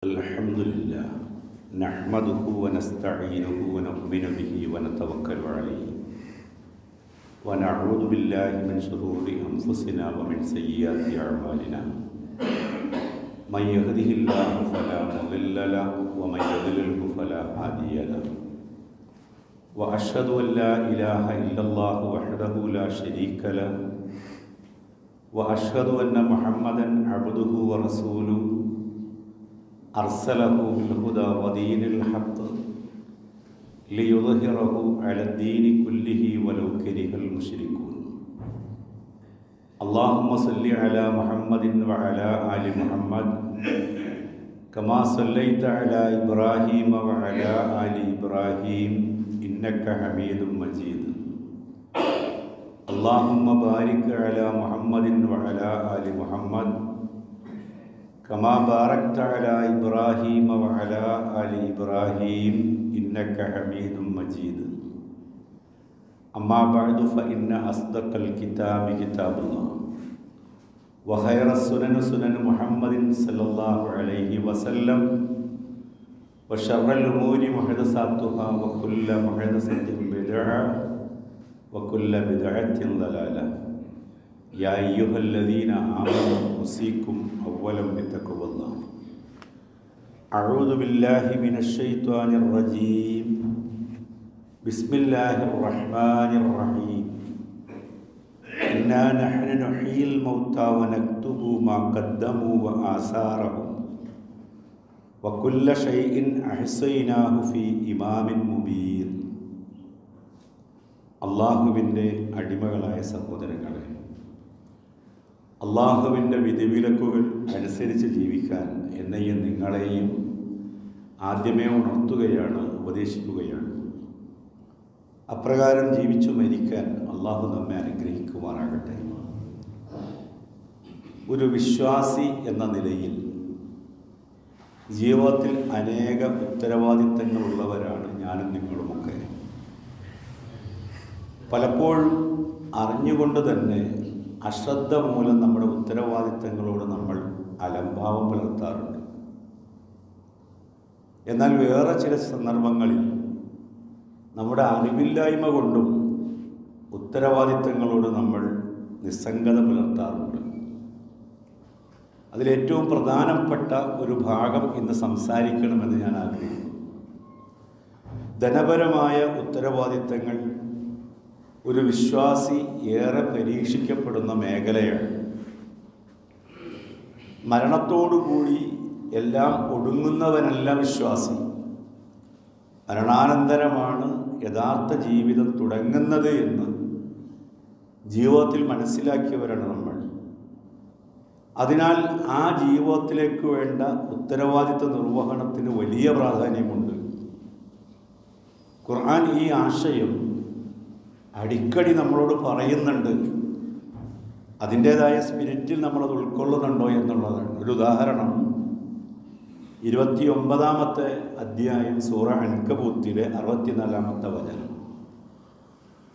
الحمد لله نحمده ونستعينه ونؤمن به ونتوكل عليه ونعوذ بالله من شرور أنفسنا ومن سيئات أعمالنا من يهده الله فلا مضل له ومن يضلله فلا هادي له وأشهد أن لا إله إلا الله وحده لا شريك له وأشهد أن محمدا عبده ورسوله أرسله بالهدى ودين الحق ليظهره على الدين كله ولو كره المشركون اللهم صل على محمد وعلى آل محمد كما صليت على إبراهيم وعلى آل إبراهيم إنك حميد مجيد اللهم بارك على محمد وعلى آل محمد كما باركت على إبراهيم وعلى آل إبراهيم إنك حميد مجيد أما بعد فإن أصدق الكتاب كتاب الله وخير السنن سنن محمد صلى الله عليه وسلم وشر الأمور محدثاتها وكل محدثة بدعة وكل بدعة ضلالة يا أيها الذين آمنوا أوصيكم أولا بتقوى الله أعوذ بالله من الشيطان الرجيم بسم الله الرحمن الرحيم إنا نحن نحيي الموتى ونكتب ما قدموا وآثارهم وكل شيء أحصيناه في إمام مبين അള്ളാഹുവിൻ്റെ അടിമകളായ സഹോദരങ്ങളെ, അള്ളാഹുവിൻ്റെ വിധിവിലക്കുകൾ അനുസരിച്ച് ജീവിക്കാൻ എന്നെയും നിങ്ങളെയും ആദ്യമേ ഉണർത്തുകയാണ്, ഉപദേശിക്കുകയാണ്. അപ്രകാരം ജീവിച്ചു മരിക്കാൻ അള്ളാഹു നമ്മെ അനുഗ്രഹിക്കുമാറാകട്ടെ. ഒരു വിശ്വാസി എന്ന നിലയിൽ ജീവിതത്തിൽ അനേക ഉത്തരവാദിത്തങ്ങളുള്ളവരാണ് ഞാനും നിങ്ങളുമൊക്കെ. പലപ്പോഴും അറിഞ്ഞുകൊണ്ട് തന്നെ അശ്രദ്ധ മൂലം നമ്മുടെ ഉത്തരവാദിത്തങ്ങളോട് നമ്മൾ അലംഭാവം പുലർത്താറുണ്ട്. എന്നാൽ വേറെ ചില സന്ദർഭങ്ങളിൽ നമ്മുടെ അറിവില്ലായ്മ കൊണ്ടും ഉത്തരവാദിത്തങ്ങളോട് നമ്മൾ നിസ്സംഗത പുലർത്താറുണ്ട്. അതിലേറ്റവും പ്രധാനപ്പെട്ട ഒരു ഭാഗം ഇന്ന് സംസാരിക്കണമെന്ന് ഞാൻ ആഗ്രഹിക്കുന്നു. ധനപരമായ ഉത്തരവാദിത്തങ്ങൾ ഒരു വിശ്വാസി ഏറെ പരീക്ഷിക്കപ്പെടുന്ന മേഖലയാണ്. മരണത്തോടുകൂടി എല്ലാം ഒടുങ്ങുന്നവനല്ല വിശ്വാസി. മരണാനന്തരമാണ് യഥാർത്ഥ ജീവിതം തുടങ്ങുന്നത് എന്ന് ജീവിതത്തിൽ മനസ്സിലാക്കിയവരാണ് നമ്മൾ. അതിനാൽ ആ ജീവിതത്തിലേക്ക് വേണ്ട ഉത്തരവാദിത്വ നിർവഹണത്തിന് വലിയ പ്രാധാന്യമുണ്ട്. ഖുർആൻ ഈ ആശയം അടിക്കടി നമ്മളോട് പറയുന്നുണ്ട്. അതിൻ്റേതായ സ്പിരിറ്റിൽ നമ്മളത് ഉൾക്കൊള്ളുന്നുണ്ടോ എന്നുള്ളതാണ്. ഒരു ഉദാഹരണം, 29-ാമത്തെ അധ്യായം സൂറ അൻകബൂത്തിലെ 64-ാമത്തെ വചനം.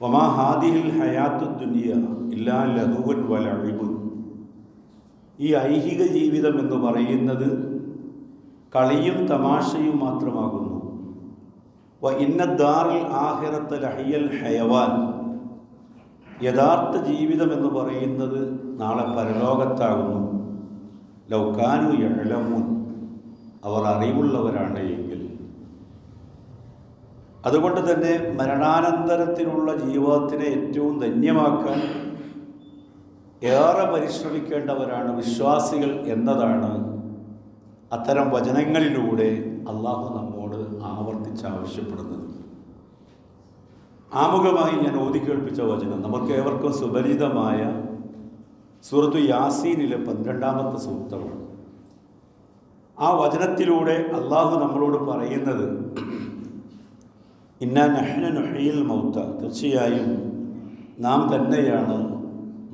വമാ ഹാദിഹിൽ ഹയാത്തു ദുനിയ ഇല്ലാ ലഹുവുൻ വലഇബുൻ. ഈ ഐഹിക ജീവിതം എന്ന് പറയുന്നത് കളിയും തമാശയും മാത്രമാകുന്നു. ഇന്ന ദാറുൽ ആഖിറത ലഹിയൽ ഹയവാൻ. യഥാർത്ഥ ജീവിതം എന്ന് പറയുന്നത് നാളെ പരലോകത്താകുന്നു. ലൗകാനു യഅലമൂൻ. അവർ അറിവുള്ളവരാണ് എങ്കിൽ. അതുകൊണ്ട് തന്നെ മരണാനന്തരത്തിലുള്ള ജീവിതത്തിനെ ഏറ്റവും ധന്യമാക്കാൻ ഏറെ പരിശ്രമിക്കേണ്ടവരാണ് വിശ്വാസികൾ എന്നതാണ് അത്തരം വചനങ്ങളിലൂടെ അള്ളാഹു നമ്മോട് ആവർത്തിച്ചാവശ്യപ്പെടുന്നത്. ആമുഖമായി ഞാൻ ഓതിക്കേൾപ്പിച്ച വചനം നമുക്ക് ഏവർക്കും സുപരിചിതമായ സൂറത്തു യാസീനിലെ 12-ാമത്തെ സൂക്തമാണ്. ആ വചനത്തിലൂടെ അള്ളാഹു നമ്മളോട് പറയുന്നത്, ഇന്നാ നഹ്നു നുഹ്യിൽ മൗത. തീർച്ചയായും നാം തന്നെയാണ്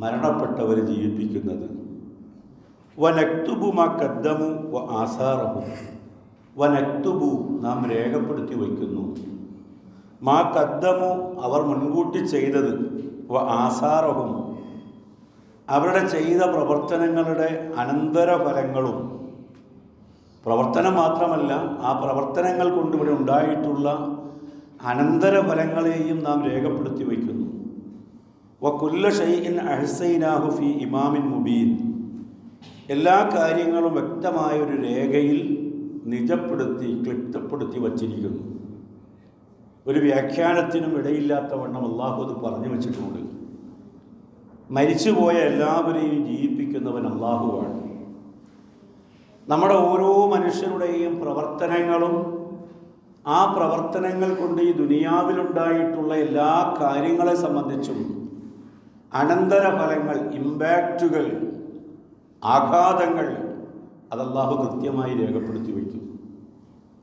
മരണപ്പെട്ടവരെ ജീവിപ്പിക്കുന്നത്. വനക്തുബു മാ ഖദ്ദമു വ ആസാറഹു. വനക്തുബു നാം രേഖപ്പെടുത്തി വയ്ക്കുന്നു. മാ ഖദ്ദമു അവർ മുൻകൂട്ടി ചെയ്തത്. വ ആസാറഹും അവരുടെ ചെയ്ത പ്രവർത്തനങ്ങളുടെ അനന്തരഫലങ്ങളും പ്രവർത്തനം മാത്രമല്ല, ആ പ്രവർത്തനങ്ങൾ കൊണ്ട് ഇവിടെ ഉണ്ടായിട്ടുള്ള അനന്തരഫലങ്ങളെയും നാം രേഖപ്പെടുത്തി വയ്ക്കുന്നു. വകുല്ല ഷൈഇൻ അഹ്സൈനാഹു ഫീ ഇമാമിൻ മുബീൻ. എല്ലാ കാര്യങ്ങളും വ്യക്തമായ ഒരു രേഖയിൽ നിജപ്പെടുത്തി ക്ലിപ്തപ്പെടുത്തി വച്ചിരിക്കുന്നു. ഒരു വ്യാഖ്യാനത്തിനും ഇടയില്ലാത്ത വണ്ണം അള്ളാഹു അത് പറഞ്ഞു വച്ചിട്ടുണ്ട്. മരിച്ചുപോയ എല്ലാവരെയും ജീവിപ്പിക്കുന്നവൻ അള്ളാഹുവാണ്. നമ്മുടെ ഓരോ മനുഷ്യരുടെയും പ്രവർത്തനങ്ങളും ആ പ്രവർത്തനങ്ങൾ കൊണ്ട് ഈ ദുനിയാവിലുണ്ടായിട്ടുള്ള എല്ലാ കാര്യങ്ങളെ സംബന്ധിച്ചും അനന്തരഫലങ്ങൾ, ഇമ്പാക്റ്റുകൾ, ആഘാതങ്ങൾ അത് അല്ലാഹു കൃത്യമായി രേഖപ്പെടുത്തി വയ്ക്കും.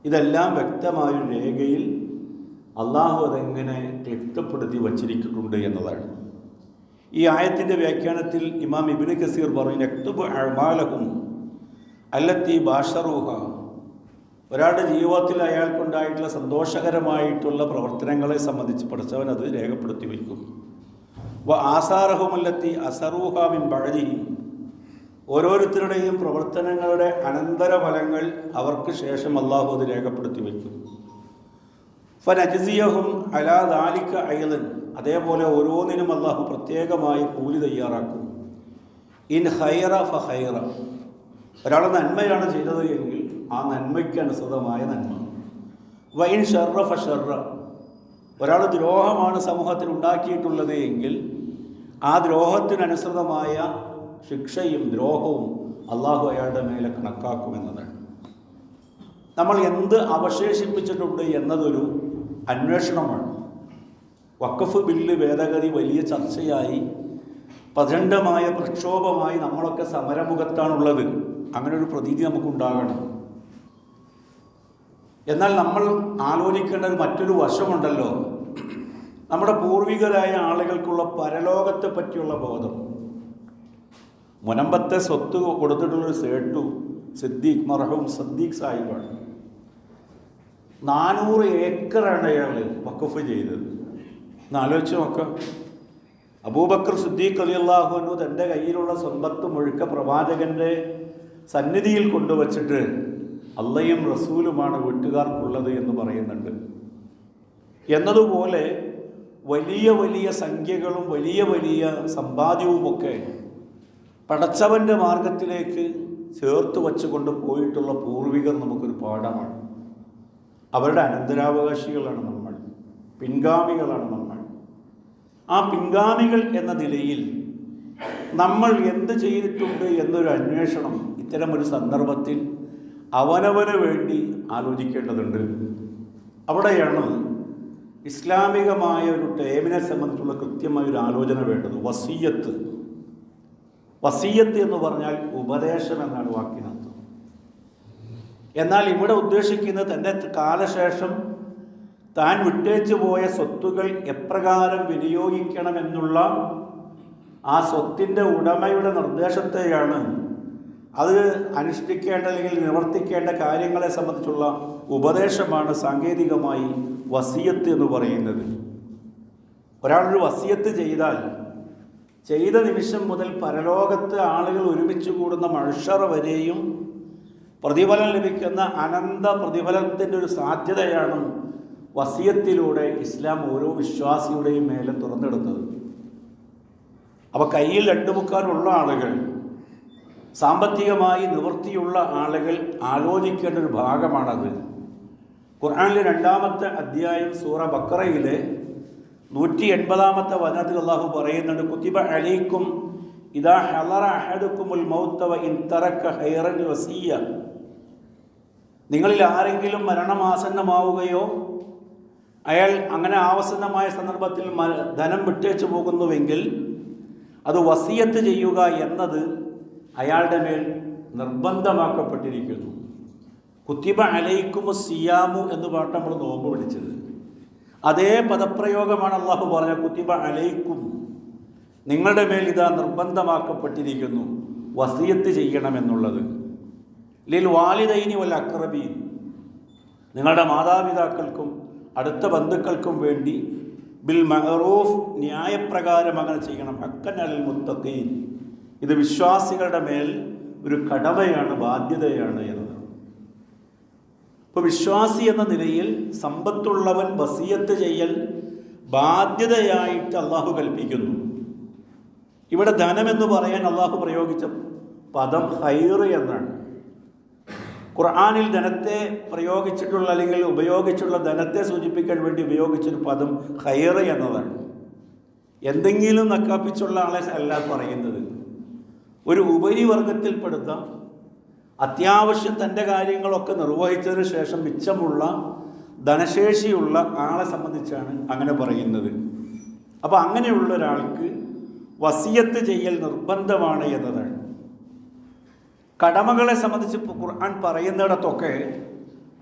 ഇതെല്ലാം വ്യക്തമായൊരു രേഖയിൽ അല്ലാഹു അതെങ്ങനെ ക്ലിപ്തപ്പെടുത്തി വച്ചിരിക്കുന്നുണ്ട് എന്നതാണ്. ഈ ആയത്തിൻ്റെ വ്യാഖ്യാനത്തിൽ ഇമാം ഇബ്നു കസീർ പറയും, യക്തുബു അഅ്മാലഹും അല്ലത്തി ബാഷറൂഹ. ഒരാളുടെ ജീവിതത്തിൽ അയാൾക്കുണ്ടായിട്ടുള്ള സന്തോഷകരമായിട്ടുള്ള പ്രവർത്തനങ്ങളെ സംബന്ധിച്ച് പഠിച്ചവൻ അത് രേഖപ്പെടുത്തി വയ്ക്കും. വ ആസാറഹുമല്ലത്തി അസറൂഹ മിൻ ബഅദിഹിം. ഓരോരുത്തരുടെയും പ്രവർത്തനങ്ങളുടെ അനന്തരഫലങ്ങൾ അവർക്ക് ശേഷം അല്ലാഹു അത് രേഖപ്പെടുത്തി വയ്ക്കും. ഫനജ്സിയഹും അലാ ദാലിക അയ്ളൻ. അതേപോലെ ഓരോന്നിനും അല്ലാഹു പ്രത്യേകമായി കൂലി തയ്യാറാക്കും. ഇൻ ഖൈറ ഫഖൈറ. ഒരാൾ നന്മയാണ് ചെയ്തത് എങ്കിൽ ആ നന്മയ്ക്ക് അനുസൃതമായ നന്മ. വ ഇൻ ശർറ ഫശർറ. ഒരാൾ ദ്രോഹമാണ് സമൂഹത്തിൽ ഉണ്ടാക്കിയിട്ടുള്ളത് എങ്കിൽ ആ ദ്രോഹത്തിനനുസൃതമായ ശിക്ഷയും ദ്രോഹവും അള്ളാഹു അയാളുടെ മേലെ കണക്കാക്കുമെന്നതാണ്. നമ്മൾ എന്ത് അവശേഷിപ്പിച്ചിട്ടുണ്ട് എന്നതൊരു അന്വേഷണമാണ്. വഖഫ് ബില്ല് ഭേദഗതി വലിയ ചർച്ചയായി പ്രചണ്ഡമായ പ്രക്ഷോഭമായി നമ്മളൊക്കെ സമരമുഖത്താണുള്ളത്. അങ്ങനെ ഒരു പ്രതീതി നമുക്കുണ്ടാകണം. എന്നാൽ നമ്മൾ ആലോചിക്കേണ്ട മറ്റൊരു വശമുണ്ടല്ലോ, നമ്മുടെ പൂർവികരായ ആളുകൾക്കുള്ള പരലോകത്തെ പറ്റിയുള്ള ബോധം. മുനമ്പത്തെ സ്വത്ത് കൊടുത്തിട്ടുള്ളൊരു സേട്ടു സിദ്ദീഖ്, മർഹൂം സിദ്ദീഖ് സാഹിബാണ്. 400 ഏക്കറാണ് അയാൾ വഖഫ് ചെയ്തത്. എന്നാലോചിച്ച് നോക്കാം. അബൂബക്കർ സിദ്ദീഖ് റളിയല്ലാഹു അൻഹു തൻ്റെ കയ്യിലുള്ള സമ്പത്ത് മുഴുക്ക പ്രവാചകൻ്റെ സന്നിധിയിൽ കൊണ്ടുവച്ചിട്ട് അള്ളയും റസൂലുമാണ് വീട്ടുകാർക്കുള്ളത് എന്ന് പറയുന്നുണ്ട്. എന്നതുപോലെ വലിയ വലിയ സംഖ്യകളും വലിയ വലിയ സമ്പാദ്യവുമൊക്കെ പടച്ചവൻ്റെ മാർഗത്തിലേക്ക് ചേർത്ത് വച്ചുകൊണ്ട് പോയിട്ടുള്ള പൂർവികർ നമുക്കൊരു പാഠമാണ്. അവരുടെ അനന്തരാവകാശികളാണ് നമ്മൾ, പിൻഗാമികളാണ് നമ്മൾ. ആ പിൻഗാമികൾ എന്ന നിലയിൽ നമ്മൾ എന്ത് ചെയ്തിട്ടുണ്ട് എന്നൊരു അന്വേഷണം ഇത്തരമൊരു സന്ദർഭത്തിൽ അവനവന് വേണ്ടി ആലോചിക്കേണ്ടതുണ്ട്. അവിടെയാണ് ഇസ്ലാമികമായ ഒരു ടേമിനെ സംബന്ധിച്ചുള്ള കൃത്യമായൊരു ആലോചന വേണ്ടത്. വസിയ്യത്ത്. വസിയ്യത്ത് എന്ന് പറഞ്ഞാൽ ഉപദേശം എന്നാണ് വാക്കിനർത്ഥം. എന്നാൽ ഇവിടെ ഉദ്ദേശിക്കുന്നത് തൻ്റെ കാലശേഷം താൻ വിട്ടേച്ചു പോയ സ്വത്തുകൾ എപ്രകാരം വിനിയോഗിക്കണമെന്നുള്ള ആ സ്വത്തിൻ്റെ ഉടമയുടെ നിർദ്ദേശത്തെയാണ്. അത് അനുഷ്ഠിക്കേണ്ട അല്ലെങ്കിൽ നിവർത്തിക്കേണ്ട കാര്യങ്ങളെ സംബന്ധിച്ചുള്ള ഉപദേശമാണ് സാങ്കേതികമായി വസിയത്ത് എന്ന് പറയുന്നത്. ഒരാളൊരു വസിയത്ത് ചെയ്താൽ ചെയ്ത നിമിഷം മുതൽ പരലോകത്ത് ആളുകൾ ഒരുമിച്ച് കൂടുന്ന മഹ്ശറ വരെയും പ്രതിഫലം ലഭിക്കുന്ന അനന്ത പ്രതിഫലത്തിൻ്റെ ഒരു സാധ്യതയാണ് വസിയത്തിലൂടെ ഇസ്ലാം ഓരോ വിശ്വാസിയുടെയും മേലെ തുറന്നെടുത്തത്. അപ്പോൾ കയ്യിൽ 2 മുക്കാലുള്ള ആളുകൾ, സാമ്പത്തികമായി നിവൃത്തിയുള്ള ആളുകൾ ആലോചിക്കേണ്ട ഒരു ഭാഗമാണത്. ഖുർആനിലെ 2-ാമത്തെ അധ്യായം സൂറ ബഖറയിലെ 180-ാമത്തെ വചനത്തിൽ അല്ലാഹു പറയുന്നുണ്ട്, കുതിബ അലൈക്കും ഇദാ ഹളറ അഹദുകുമുൽ മൗത വ ഇൻ തറക ഖൈറൻ വസിയ്യ. നിങ്ങളിൽ ആരെങ്കിലും മരണമാസന്നമാവുകയോ അയാൾ അങ്ങനെ ആവസന്നമായ സന്ദർഭത്തിൽ ധനം വിട്ടേച്ചു പോകുന്നുവെങ്കിൽ അത് വസിയത്ത് ചെയ്യുക എന്നത് അയാളുടെ മേൽ നിർബന്ധമാക്കപ്പെട്ടിരിക്കുന്നു. കുത്തിബ അലൈക്കുമു സിയാമു എന്ന് പറഞ്ഞിട്ട് നമ്മൾ നോമ്പ് പിടിച്ചത്. അതേ പദപ്രയോഗമാണ് അള്ളാഹു പറഞ്ഞ കുത്തിബ അലൈക്കും, നിങ്ങളുടെ മേൽ ഇതാ നിർബന്ധമാക്കപ്പെട്ടിരിക്കുന്നു വസിയത്ത് ചെയ്യണമെന്നുള്ളത്. ലിൽ വാലിദൈനി വൽ അഖ്റബീൻ, നിങ്ങളുടെ മാതാപിതാക്കൾക്കും അടുത്ത ബന്ധുക്കൾക്കും വേണ്ടി ബിൽ മഅറൂഫ്, ന്യായപ്രകാരം അങ്ങനെ ചെയ്യണം. ഹഖ്ഖൻ അലൽ മുത്തഖീൻ, ഇത് വിശ്വാസികളുടെ മേൽ ഒരു കടമയാണ്, ബാധ്യതയാണ് എന്നത്. ഇപ്പോൾ വിശ്വാസി എന്ന നിലയിൽ സമ്പത്തുള്ളവൻ വസിയത്ത് ചെയ്യൽ ബാധ്യതയായിട്ട് അള്ളാഹു കൽപ്പിക്കുന്നു. ഇവിടെ ധനമെന്ന് പറയാൻ അള്ളാഹു പ്രയോഗിച്ച പദം ഖൈർ എന്നാണ്. ഖുർആനിൽ ധനത്തെ പ്രയോഗിച്ചിട്ടുള്ള അല്ലെങ്കിൽ ഉപയോഗിച്ചുള്ള ധനത്തെ സൂചിപ്പിക്കാൻ വേണ്ടി ഉപയോഗിച്ചൊരു പദം ഖൈർ എന്നതാണ്. എന്തെങ്കിലും നക്കാപ്പിച്ചുള്ള ആളെ അല്ല പറയുന്നത്. ഒരു ഉപരിവർഗത്തിൽപ്പെടുത്ത അത്യാവശ്യം തൻ്റെ കാര്യങ്ങളൊക്കെ നിർവഹിച്ചതിന് ശേഷം മിച്ചമുള്ള ധനശേഷിയുള്ള ആളെ സംബന്ധിച്ചാണ് അങ്ങനെ പറയുന്നത്. അപ്പോൾ അങ്ങനെയുള്ള ഒരാൾക്ക് വസിയത്ത് ചെയ്യൽ നിർബന്ധമാണ് എന്നതാണ്. കടമകളെ സംബന്ധിച്ച് ഖുർആൻ പറയുന്നിടത്തൊക്കെ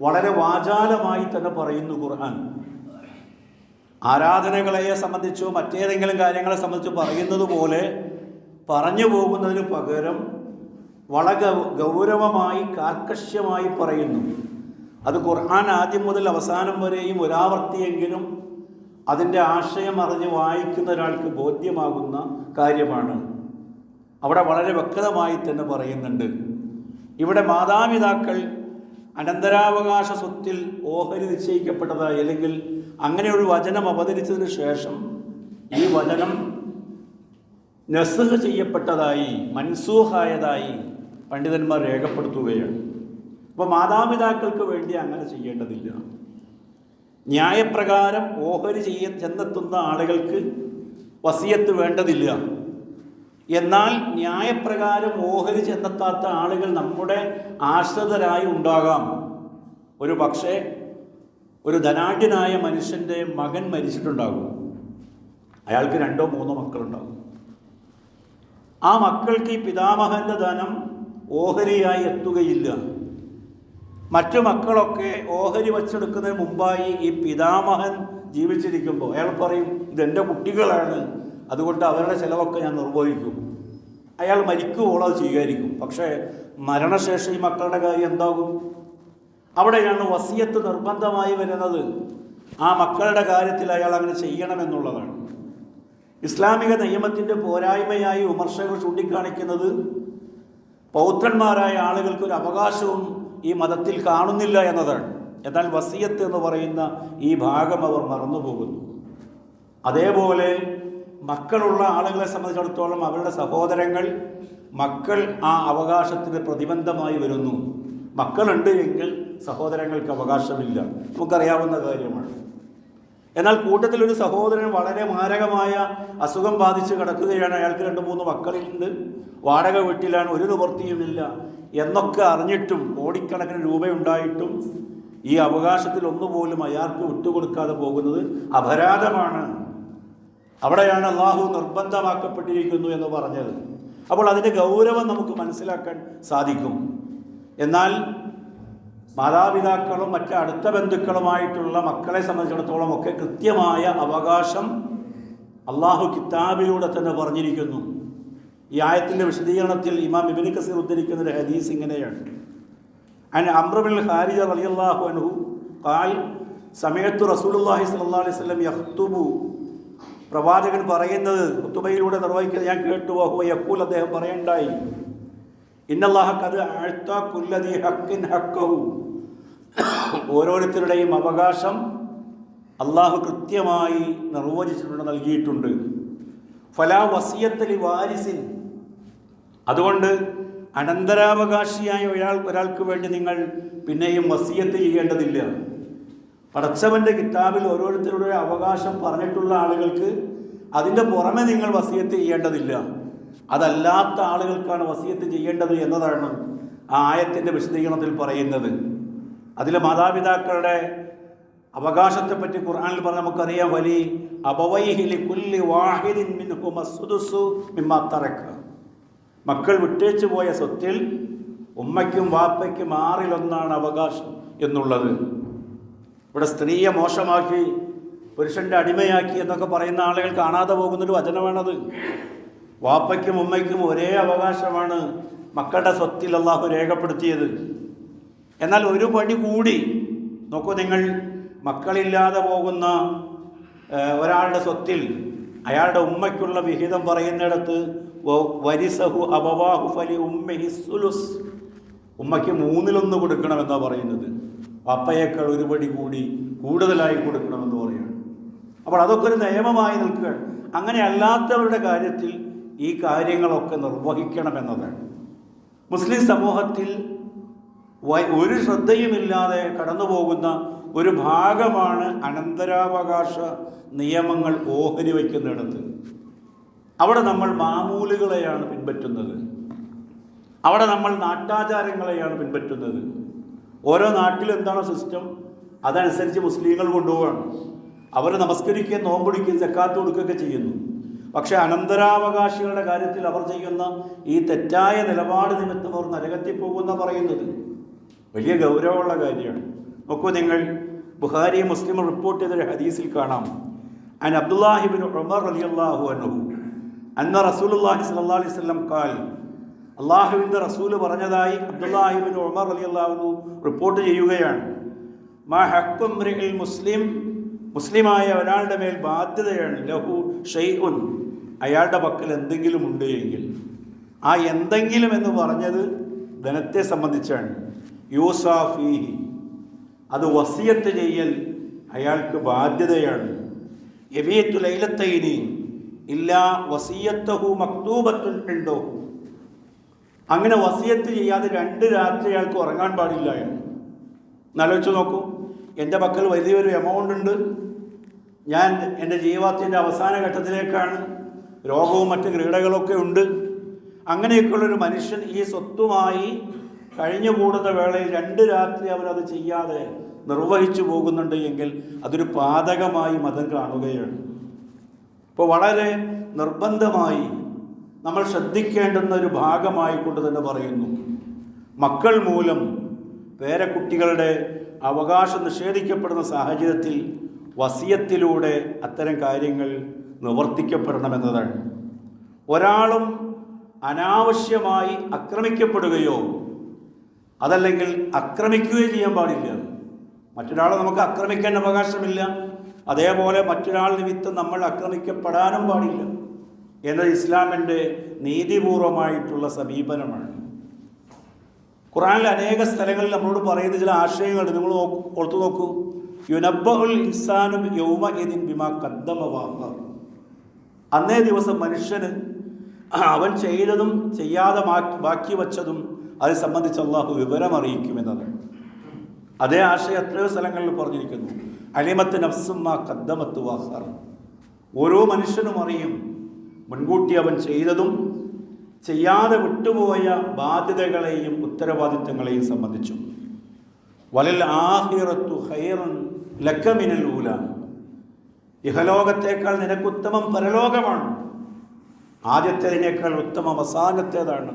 വളരെ വാചാലമായി തന്നെ പറയുന്നു ഖുർആൻ. ആരാധനകളെ സംബന്ധിച്ചോ മറ്റേതെങ്കിലും കാര്യങ്ങളെ സംബന്ധിച്ചോ പറയുന്നത് പോലെ പറഞ്ഞു പോകുന്നതിന് പകരം വളരെ ഗൗരവമായി കാർക്കശ്യമായി പറയുന്നു. അത് ഖുർആൻ ആദ്യം മുതൽ അവസാനം വരെയും ഒരാവർത്തിയെങ്കിലും അതിൻ്റെ ആശയം അറിഞ്ഞ് വായിക്കുന്ന ഒരാൾക്ക് ബോധ്യമാകുന്ന കാര്യമാണ്. അവിടെ വളരെ വ്യക്തമായി തന്നെ പറയുന്നുണ്ട്. ഇവിടെ മാതാപിതാക്കൾ അനന്തരാവകാശ സ്വത്തിൽ ഓഹരി നിശ്ചയിക്കപ്പെട്ടതായി അല്ലെങ്കിൽ അങ്ങനെ ഒരു വചനം അവതരിച്ചതിന് ശേഷം ഈ വചനം നസ്ഖ് ചെയ്യപ്പെട്ടതായി മൻസൂഖായതായി പണ്ഡിതന്മാർ രേഖപ്പെടുത്തുകയാണ്. അപ്പോൾ മാതാപിതാക്കൾക്ക് വേണ്ടി അങ്ങനെ ചെയ്യേണ്ടതില്ല. ന്യായപ്രകാരം ഓഹരി ചെന്നെത്തുന്ന ആളുകൾക്ക് വസിയത്ത് വേണ്ടതില്ല. എന്നാൽ ന്യായപ്രകാരം ഓഹരി ചെന്നെത്താത്ത ആളുകൾ നമ്മുടെ ആശ്രിതരായി ഉണ്ടാകാം. ഒരു പക്ഷേ ഒരു ധനാഢ്യനായ മനുഷ്യൻ്റെ മകൻ മരിച്ചിട്ടുണ്ടാകും. അയാൾക്ക് 2 3 മക്കളുണ്ടാകും. ആ മക്കൾക്ക് ഈ പിതാമഹൻ്റെ ധനം ഓഹരിയായി എത്തുകയില്ല. മറ്റു മക്കളൊക്കെ ഓഹരി വച്ചെടുക്കുന്നതിന് മുമ്പായി ഈ പിതാമഹൻ ജീവിച്ചിരിക്കുമ്പോൾ അയാൾ പറയും, ഇതെൻ്റെ കുട്ടികളാണ്, അതുകൊണ്ട് അവരുടെ ചിലവൊക്കെ ഞാൻ നിർവഹിക്കും. അയാൾ മരിക്കുവോളം അത് സ്വീകരിക്കും. പക്ഷേ മരണശേഷം ഈ മക്കളുടെ കാര്യം എന്താകും? അവിടെയാണ് വസിയത്ത് നിർബന്ധമായി വരുന്നത്. ആ മക്കളുടെ കാര്യത്തിൽ അയാൾ അങ്ങനെ ചെയ്യണമെന്നുള്ളതാണ്. ഇസ്ലാമിക നിയമത്തിൻ്റെ പോരായ്മയായി വിമർശകർ ചൂണ്ടിക്കാണിക്കുന്നത് പൗത്രന്മാരായ ആളുകൾക്കൊരു അവകാശവും ഈ മതത്തിൽ കാണുന്നില്ല എന്നതാണ്. എന്നാൽ വസിയത്ത് എന്ന് പറയുന്ന ഈ ഭാഗം അവർ മറന്നുപോകുന്നു. അതേപോലെ മക്കളുള്ള ആളുകളെ സംബന്ധിച്ചിടത്തോളം അവരുടെ സഹോദരങ്ങൾ മക്കൾ ആ അവകാശത്തിന് പ്രതിബന്ധമായി വരുന്നു. മക്കളുണ്ട് എങ്കിൽ സഹോദരങ്ങൾക്ക് അവകാശമില്ല, നമുക്കറിയാവുന്ന കാര്യമാണ്. എന്നാൽ കൂട്ടത്തിലൊരു സഹോദരൻ വളരെ മാരകമായ അസുഖം ബാധിച്ച് കിടക്കുകയാണ്, അയാൾക്ക് 2 3 മക്കളുണ്ട്, വാടക വീട്ടിലാണ്, ഒരു നിവൃത്തിയുമില്ല എന്നൊക്കെ അറിഞ്ഞിട്ടും കോടിക്കണക്കിന് രൂപയുണ്ടായിട്ടും ഈ അവകാശത്തിൽ ഒന്നുപോലും അയാൾക്ക് വിട്ടുകൊടുക്കാതെ പോകുന്നത് അപരാധമാണ്. അവിടെയാണ് അള്ളാഹു നിർബന്ധമാക്കപ്പെട്ടിരിക്കുന്നു എന്ന് പറഞ്ഞത്. അപ്പോൾ അതിൻ്റെ ഗൗരവം നമുക്ക് മനസ്സിലാക്കാൻ സാധിക്കും. എന്നാൽ മാതാപിതാക്കളും മറ്റ് അടുത്ത ബന്ധുക്കളുമായിട്ടുള്ള മക്കളെ സംബന്ധിച്ചിടത്തോളം ഒക്കെ കൃത്യമായ അവകാശം അള്ളാഹു കിതാബിലൂടെ തന്നെ പറഞ്ഞിരിക്കുന്നു. ഈ ആയത്തിൻ്റെ വിശദീകരണത്തിൽ ഇമാം ഇബ്നു കസീർ ഉദ്ധരിക്കുന്ന ഒരു ഹദീസ് ഇങ്ങനെയാണ്: അൻ അംർ ബിൻ ഹാരിജ റളിയല്ലാഹു അൻഹു ഖാൽ സമയത്തു റസൂലുള്ളാഹി സ്വല്ലല്ലാഹു അലൈഹി വസല്ലം യഖ്തുബു, പ്രവാചകൻ പറയുന്നത് ഖുതുബയിലൂടെ നിർവഹിക്കുന്നത് ഞാൻ കേട്ടു. വഹുവ യഖൂൽ, അദ്ദേഹം പറയണ്ടായി, ഇന്നല്ലാഹ ഖദ് അഅത കുല്ലദി ഹഖ്ഖിൻ ഹഖ്ഖഹു, ഓരോരുത്തരുടെയും അവകാശം അള്ളാഹു കൃത്യമായി നിർവചിച്ചിട്ടുണ്ട്, നൽകിയിട്ടുണ്ട്. ഫലാ വസിയത്ത് ലി വാരിസിൻ, അതുകൊണ്ട് അനന്തരാവകാശിയായ ഒരാൾക്ക് വേണ്ടി നിങ്ങൾ പിന്നെയും വസിയത്ത് ചെയ്യേണ്ടതില്ല. പടച്ചവൻ്റെ കിതാബിൽ ഓരോരുത്തരുടെ അവകാശം പറഞ്ഞിട്ടുള്ള ആളുകൾക്ക് അതിൻ്റെ പുറമെ നിങ്ങൾ വസിയത്ത് ചെയ്യേണ്ടതില്ല. അതല്ലാത്ത ആളുകൾക്കാണ് വസിയത്ത് ചെയ്യേണ്ടത് എന്നതാണ് ആ ആയത്തിൻ്റെ വിശദീകരണത്തിൽ പറയുന്നത്. അതിൽ മാതാപിതാക്കളുടെ അവകാശത്തെപ്പറ്റി ഖുർആനിൽ പറഞ്ഞ് നമുക്കറിയാം, വലി അബവൈഹി ലികുല്ലി വാഹിദിൻ മിൻഹുമ സുദുസു മിമ്മാ തറക, മക്കൾ വിട്ടേച്ചു പോയ സ്വത്തിൽ ഉമ്മയ്ക്കും വാപ്പയ്ക്കും 6/1 അവകാശം എന്നുള്ളത്. ഇവിടെ സ്ത്രീയെ മോശമാക്കി പുരുഷൻ്റെ അടിമയാക്കി എന്നൊക്കെ പറയുന്ന ആളുകൾ കാണാതെ പോകുന്നൊരു വചനമാണത്. വാപ്പയ്ക്കും ഉമ്മയ്ക്കും ഒരേ അവകാശമാണ് മക്കളുടെ സ്വത്തിൽ അള്ളാഹു രേഖപ്പെടുത്തിയത്. എന്നാൽ ഒരു പടി കൂടി നോക്കൂ നിങ്ങൾ, മക്കളില്ലാതെ പോകുന്ന ഒരാളുടെ സ്വത്തിൽ അയാളുടെ ഉമ്മയ്ക്കുള്ള വിഹിതം പറയുന്നിടത്ത് വരിസഹു അബവാഹു ഫലി ഉമ്മഹി സുലുസ്, ഉമ്മയ്ക്ക് 1/3 കൊടുക്കണമെന്നാണ് പറയുന്നത്. പപ്പയേക്കാൾ ഒരുപടി കൂടി കൂടുതലായി കൊടുക്കണമെന്ന് പറയുകയാണ്. അപ്പോൾ അതൊക്കെ ഒരു നിയമമായി നിൽക്കുകയാണ്. അങ്ങനെ അല്ലാത്തവരുടെ കാര്യത്തിൽ ഈ കാര്യങ്ങളൊക്കെ നിർവഹിക്കണമെന്നതാണ്. മുസ്ലിം സമൂഹത്തിൽ ഒരു ശ്രദ്ധയുമില്ലാതെ കടന്നു പോകുന്ന ഒരു ഭാഗമാണ് അനന്തരാവകാശ നിയമങ്ങൾ ഓഹരി വയ്ക്കുന്നിടത്ത്. അവിടെ നമ്മൾ മാമൂലുകളെയാണ് പിൻപറ്റുന്നത്, അവിടെ നമ്മൾ നാട്ടാചാരങ്ങളെയാണ് പിൻപറ്റുന്നത്. ഓരോ നാട്ടിലും എന്താണോ സിസ്റ്റം അതനുസരിച്ച് മുസ്ലിങ്ങൾ കൊണ്ടുപോവുകയാണ്. അവർ നമസ്കരിക്കുകയും നോമ്പൊടിക്കുകയും സക്കാത്ത് കൊടുക്കുകയൊക്കെ ചെയ്യുന്നു. പക്ഷേ അനന്തരാവകാശികളുടെ കാര്യത്തിൽ അവർ ചെയ്യുന്ന ഈ തെറ്റായ നിലപാട് നിമിത്തം അവർ നരകത്തിൽ പോകുമെന്ന് പറയുന്നത് വലിയ ഗൗരവമുള്ള കാര്യമാണ്. നോക്കൂ നിങ്ങൾ, ബുഖാരി മുസ്ലിം റിപ്പോർട്ട് ചെയ്തൊരു ഹദീസിൽ കാണാം, അൻ അബ്ദുല്ലാഹി ഇബ്നു ഉമർ റളിയല്ലാഹു അൻഹു അന്ന റസൂലുള്ളാഹി സ്വല്ലല്ലാഹു അലൈഹി വസല്ലം ഖാൽ, അല്ലാഹുവിൻ്റെ റസൂൽ പറഞ്ഞതായി അബ്ദുല്ലാഹി ഇബ്നു ഉമർ റളിയല്ലാഹു അൻഹു റിപ്പോർട്ട് ചെയ്യുകയാണ്. മാ ഹഖ്ഖു ഇംറിഇൽ മുസ്ലിം, മുസ്ലിമായ ഒരാളുടെ മേൽ ബാധ്യതയാണ്, ലഹു ഷൈഉൻ, അയാളുടെ പക്കൽ എന്തെങ്കിലും ഉണ്ട് എങ്കിൽ. ആ എന്തെങ്കിലും എന്ന് പറഞ്ഞത് ധനത്തെ സംബന്ധിച്ചാണ്. യൂസാ ഫീഹി, അത് വസിയത്ത് ചെയ്യൽ അയാൾക്ക് ബാധ്യതയാണ്. യബീതു ലൈലത്തൈനി ഇല്ലാ വസിയത്തഹു മക്തൂബത്തുൻ ഇൻദഹു, അങ്ങനെ വസിയത്ത് ചെയ്യാതെ 2 രാത്രി അയാൾക്ക് ഉറങ്ങാൻ പാടില്ല. എന്നാലോചിച്ച് നോക്കൂ, എൻ്റെ പക്കൽ വലിയൊരു എമൗണ്ട് ഉണ്ട്, ഞാൻ എൻ്റെ ജീവിതത്തിൻ്റെ അവസാന ഘട്ടത്തിലേക്കാണ്, രോഗവും മറ്റ് ക്രീഡകളൊക്കെ ഉണ്ട്. അങ്ങനെയൊക്കെയുള്ളൊരു മനുഷ്യൻ ഈ സ്വത്തുമായി കഴിഞ്ഞുകൂടുന്ന വേളയിൽ 2 രാത്രി അവനത് ചെയ്യാതെ നിർവഹിച്ചു പോകുന്നുണ്ട് എങ്കിൽ അതൊരു പാതകമായി മതം കാണുകയാണ്. ഇപ്പോൾ വളരെ നിർബന്ധമായി നമ്മൾ ശ്രദ്ധിക്കേണ്ടുന്ന ഒരു ഭാഗമായിക്കൊണ്ട് തന്നെ പറയുന്നു, മക്കൾ മൂലം പേരക്കുട്ടികളുടെ അവകാശം നിഷേധിക്കപ്പെടുന്ന സാഹചര്യത്തിൽ വസിയത്തിലൂടെ അത്തരം കാര്യങ്ങൾ നിവർത്തിക്കപ്പെടണമെന്നതാണ്. ഒരാളും അനാവശ്യമായി ആക്രമിക്കപ്പെടുകയോ അതല്ലെങ്കിൽ ആക്രമിക്കുകയോ ചെയ്യാൻ പാടില്ല. മറ്റൊരാളെ നമുക്ക് ആക്രമിക്കാൻ അവകാശമില്ല, അതേപോലെ മറ്റൊരാൾ നിമിത്തം നമ്മൾ ആക്രമിക്കപ്പെടാനും പാടില്ല എന്നത് ഇസ്ലാമിൻ്റെ നീതിപൂർവമായിട്ടുള്ള സമീപനമാണ്. ഖുർആനിൽ അനേക സ്ഥലങ്ങളിൽ നമ്മളോട് പറയുന്ന ചില ആശയങ്ങൾ നിങ്ങൾ ഓർത്തു നോക്കൂ. യുനബ്ബഉൽ ഇൻസാനു യൗമഇദിൻ ബിമാ ഖദ്ദമ വഅഖർ, അന്നേ ദിവസം മനുഷ്യന് അവൻ ചെയ്തതും ചെയ്യാതെ ബാക്കി വച്ചതും അത് സംബന്ധിച്ച് അള്ളാഹു വിവരം അറിയിക്കുമെന്നതാണ്. അതേ ആശയം എത്രയോ സ്ഥലങ്ങളിൽ പറഞ്ഞിരിക്കുന്നു. അലിമത്ത് നഫ്സും മാ ഖദ്ദമത്ത് വഅഖർ, ഓരോ മനുഷ്യനും അറിയും മുൻകൂട്ടി അവൻ ചെയ്തതും ചെയ്യാതെ വിട്ടുപോയ ബാധ്യതകളെയും ഉത്തരവാദിത്തങ്ങളെയും സംബന്ധിച്ചു. വലൽ ആഖിറത്തു ഖൈറുൻ ലക മിനൽ ഊല, ഇഹലോകത്തേക്കാൾ നിനക്കുത്തമം പരലോകമാണ്, ആദ്യത്തേതിനേക്കാൾ ഉത്തമം അവസാനത്തേതാണ്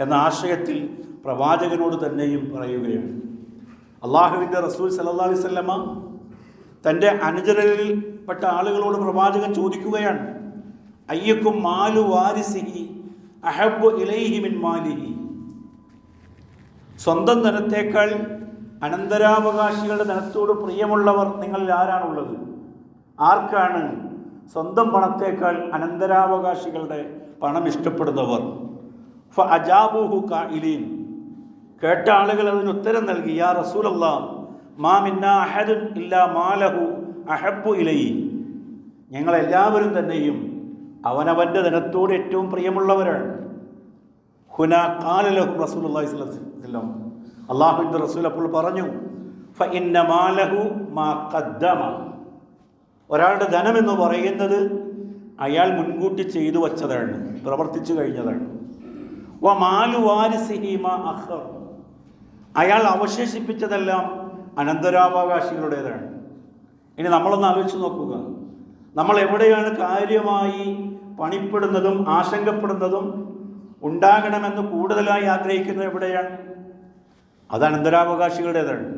എന്ന ആശയത്തിൽ പ്രവാചകനോട് തന്നെയും പറയുകയാണ്. അള്ളാഹുവിൻ്റെ റസൂൽ സല്ലല്ലാഹു അലൈഹി വസല്ലമ തൻ്റെ അനുചരരിൽപ്പെട്ട ആളുകളോട് പ്രവാചകൻ ചോദിക്കുകയാണ്, അയ്യക്കും മാലു വാരിസിഹി അഹബ്ബു ഇലൈഹി മിൻ മാലിഹി, സ്വന്തം ധനത്തേക്കാൾ അനന്തരാവകാശികളുടെ ധനത്തോട് പ്രിയമുള്ളവർ നിങ്ങളിൽ ആരാണുള്ളത്? ആർക്കാണ് സ്വന്തം പണത്തേക്കാൾ അനന്തരാവകാശികളുടെ പണം ഇഷ്ടപ്പെടുന്നവർ? ഫഅജാബൂഹു ഖായിലീൻ, കേട്ട ആളുകൾ അതിന് ഉത്തരം നൽകി, യാ റസൂലല്ലാഹ് മാ മിന്നാ അഹദുൻ ഇല്ലാ മാലഹു അഹബ്ബു ഇലൈഹി, ഞങ്ങളെല്ലാവരും തന്നെയും അവനവൻ്റെ ധനത്തോട് ഏറ്റവും പ്രിയമുള്ളവരാണ്. ഹുനാ ഖാല ലഹു റസൂലുള്ളാഹി സ്വല്ലല്ലാഹു അലൈഹി വസല്ലം, അല്ലാഹുവിൻ്റെ റസൂൽ അപ്പോൾ പറഞ്ഞു, ഫഇന്ന മാലഹു മാ ഖദ്ദമ, ഒരാളുടെ ധനം എന്ന് പറയുന്നത് അയാൾ മുൻകൂട്ടി ചെയ്തു വച്ചതാണ്, പ്രവർത്തിച്ചു കഴിഞ്ഞതാണ്. വ മാലു വാരിസിഹി മാ അഖർ, അയാൾ അവശേഷിപ്പിച്ചതെല്ലാം അനന്തരാവകാശികളുടേതാണ്. ഇനി നമ്മളൊന്ന് ആലോചിച്ച് നോക്കുക, നമ്മൾ എവിടെയാണ് കാര്യമായി പണിപ്പെടുന്നതും ആശങ്കപ്പെടുന്നതും ഉണ്ടാകണമെന്ന് കൂടുതലായി ആഗ്രഹിക്കുന്നത് എവിടെയാണ്? അത് അനന്തരാവകാശികളുടേതാണ്.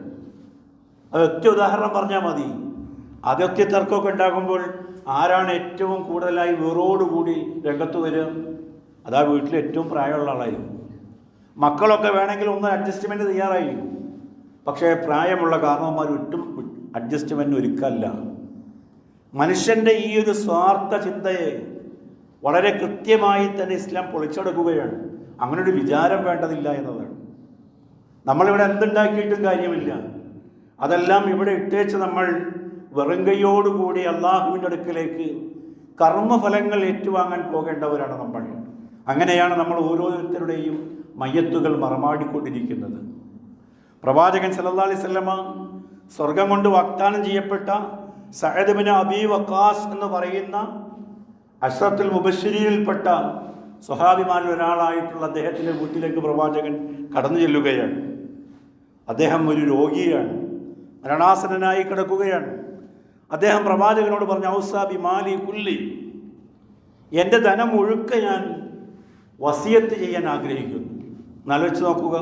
അത് ഒറ്റ ഉദാഹരണം പറഞ്ഞാൽ മതി. അതൊക്കെ തർക്കമൊക്കെ ഉണ്ടാകുമ്പോൾ ആരാണ് ഏറ്റവും കൂടുതലായി വേറോടുകൂടി രംഗത്ത് വരിക? അതാ വീട്ടിൽ ഏറ്റവും പ്രായമുള്ള ആളായിരിക്കും. മക്കളൊക്കെ വേണമെങ്കിൽ ഒന്ന് അഡ്ജസ്റ്റ്മെൻറ്റ് തയ്യാറായിരിക്കും, പക്ഷേ പ്രായമുള്ള കാരണവന്മാർ ഒട്ടും അഡ്ജസ്റ്റ്മെൻറ്റ് ഒരുക്കല്ല. മനുഷ്യൻ്റെ ഈ ഒരു സ്വാർത്ഥ ചിന്തയെ വളരെ കൃത്യമായി തന്നെ ഇസ്ലാം പൊളിച്ചെടുക്കുകയാണ്. അങ്ങനൊരു വിചാരം വേണ്ടതില്ല എന്നതാണ്. നമ്മളിവിടെ എന്തുണ്ടാക്കിയിട്ടും കാര്യമില്ല. അതെല്ലാം ഇവിടെ ഇട്ടേച്ച് നമ്മൾ വെറും കൈയോടുകൂടി അള്ളാഹുവിൻ്റെ അടുക്കിലേക്ക് കർമ്മഫലങ്ങൾ ഏറ്റുവാങ്ങാൻ പോകേണ്ടവരാണ് നമ്മൾ. അങ്ങനെയാണ് നമ്മൾ ഓരോരുത്തരുടെയും മയ്യത്തുകൾ മറമാടിക്കൊണ്ടിരിക്കുന്നത്. പ്രവാചകൻ സല്ലല്ലാഹു അലൈഹി വസല്ലമ സ്വർഗം കൊണ്ട് വാഗ്ദാനം ചെയ്യപ്പെട്ട സഅദ് ബിൻ അബീ വഖാസ് എന്ന് പറയുന്ന അശ്റത്തുൽ മുബശ്ശിരീനിൽപ്പെട്ട സ്വഹാബിമാരിൽ ഒരാളായിട്ടുള്ള അദ്ദേഹത്തിൻ്റെ വീട്ടിലേക്ക് പ്രവാചകൻ കടന്നു ചെല്ലുകയാണ്. അദ്ദേഹം ഒരു രോഗിയാണ്, മരണാസന്നനായി കിടക്കുകയാണ്. അദ്ദേഹം പ്രവാചകനോട് പറഞ്ഞു, ഔസാ ബിമാലി കുല്ലി, എൻ്റെ ധനം മുഴുക്ക ഞാൻ വസിയത്ത് ചെയ്യാൻ ആഗ്രഹിക്കുന്നു. എന്നാലോചിച്ച് നോക്കുക,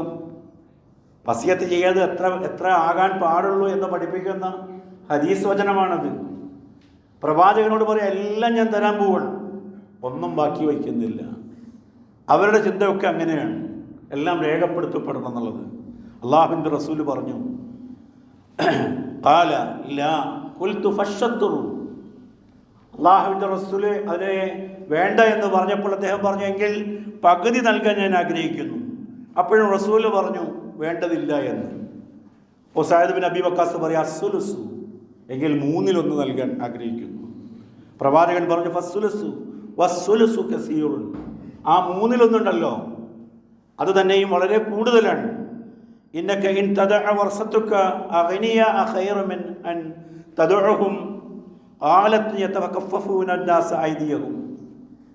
വസിയത്ത് ചെയ്യാതെ എത്ര ആകാൻ പാടുള്ളൂ എന്ന് പഠിപ്പിക്കുന്ന ഹദീസ് വചനമാണത്. പ്രവാചകനോട് പറയാം, എല്ലാം ഞാൻ തരാൻ പോവാണ്, ഒന്നും ബാക്കി വയ്ക്കുന്നില്ല. അവരുടെ ചിന്തയൊക്കെ അങ്ങനെയാണ്, എല്ലാം രേഖപ്പെടുത്തപ്പെടണം എന്നുള്ളത്. അള്ളാഹുവിൻ്റെ റസൂല് പറഞ്ഞു, ഖാല ലാ ഖുൽതു ഫശ്ശദ്റു. അള്ളാഹുവിൻ്റെ റസൂല് അതിനെ വേണ്ട എന്ന് പറഞ്ഞപ്പോൾ അദ്ദേഹം പറഞ്ഞു, എങ്കിൽ പകുതി നൽകാൻ ഞാൻ ആഗ്രഹിക്കുന്നു. അപ്പോഴും റസൂല് പറഞ്ഞു വേണ്ടതില്ല എന്ന്. സഅദ് ബിൻ അബീ വഖാസ് പറയാം, അസ്സുലുസു, എങ്കിൽ 1/3 നൽകാൻ ആഗ്രഹിക്കുന്നു. പ്രവാചകൻ പറഞ്ഞു, ഫസ്സുലുസു വസ്സുലുസു കസീറുൻ, ആ 1/3 ഉണ്ടല്ലോ അത് തന്നെയും വളരെ കൂടുതലാണ്. ഇന്നക ഇൻ തദഅ വറസതുക അഗ്നിയ ഖൈറു മിൻ അൻ തദഉഹും ഖാലത് യതവഖഫഫൂന അന്നാസ ഐദിയഹും.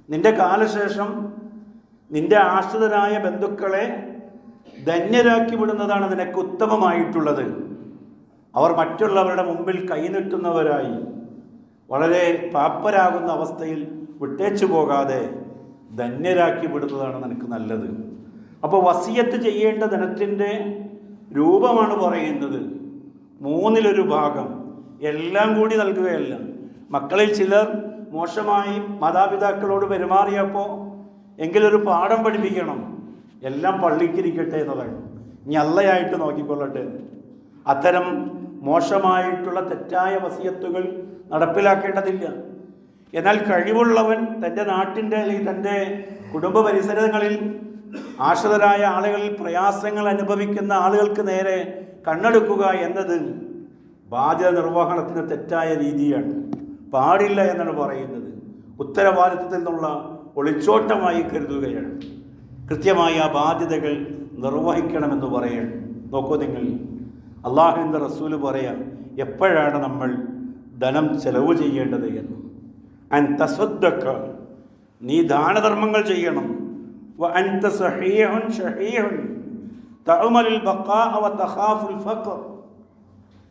നിന്റെ കാലശേഷം നിന്റെ ആശ്രിതരായ ബന്ധുക്കളെ ധന്യരാക്കി വിടുന്നതാണ് നിനക്ക് ഉത്തമമായിട്ടുള്ളത്. അവർ മറ്റുള്ളവരുടെ മുമ്പിൽ കൈനീട്ടുന്നവരായി വളരെ പാപ്പരാകുന്ന അവസ്ഥയിൽ വിട്ടേച്ചു പോകാതെ ധന്യരാക്കി വിടുന്നതാണ് നിനക്ക് നല്ലത്. അപ്പോൾ വസിയത്ത് ചെയ്യേണ്ട ധനത്തിൻ്റെ രൂപമാണ് പറയുന്നത്. 1/3 ഭാഗം എല്ലാം കൂടി നൽകുകയല്ല. മക്കളിൽ ചിലർ മോശമായി മാതാപിതാക്കളോട് പെരുമാറിയപ്പോൾ എങ്കിലൊരു പാഠം പഠിപ്പിക്കണം, എല്ലാം പള്ളിക്കിരിക്കട്ടെ എന്നതാണ്, ഇനി അള്ളയായിട്ട് നോക്കിക്കൊള്ളട്ടെ. അത്തരം മോശമായിട്ടുള്ള തെറ്റായ വസിയത്തുകൾ നടപ്പിലാക്കേണ്ടതില്ല. എന്നാൽ കഴിവുള്ളവൻ തൻ്റെ നാട്ടിൻ്റെ അല്ലെങ്കിൽ തൻ്റെ കുടുംബ പരിസരങ്ങളിൽ ആശ്രിതരായ ആളുകളിൽ പ്രയാസങ്ങൾ അനുഭവിക്കുന്ന ആളുകൾക്ക് നേരെ കണ്ണെടുക്കുക എന്നത് ബാധ്യത നിർവഹണത്തിന് തെറ്റായ രീതിയാണ്, പാടില്ല എന്നാണ് പറയുന്നത്. ഉത്തരവാദിത്വത്തിൽ നിന്നുള്ള ഒളിച്ചോട്ടമായി കരുതുകയാണ്. കൃത്യമായി ആ ബാധ്യതകൾ നിർവഹിക്കണമെന്ന് പറയണം. നോക്കൂ നിങ്ങൾ, അള്ളാഹുവിൻ്റെ റസൂല് പറയാം എപ്പോഴാണ് നമ്മൾ ധനം ചെലവ് ചെയ്യേണ്ടത് എന്ന്. അൻ തസദ്ദഖ, നീ ദാനധർമ്മങ്ങൾ ചെയ്യണം. വ അൻത സഹീഹുൻ ഷഹീഹുൻ തഅമലുൽ ബഖാഅ വ തഖാഫുൽ ഫഖർ,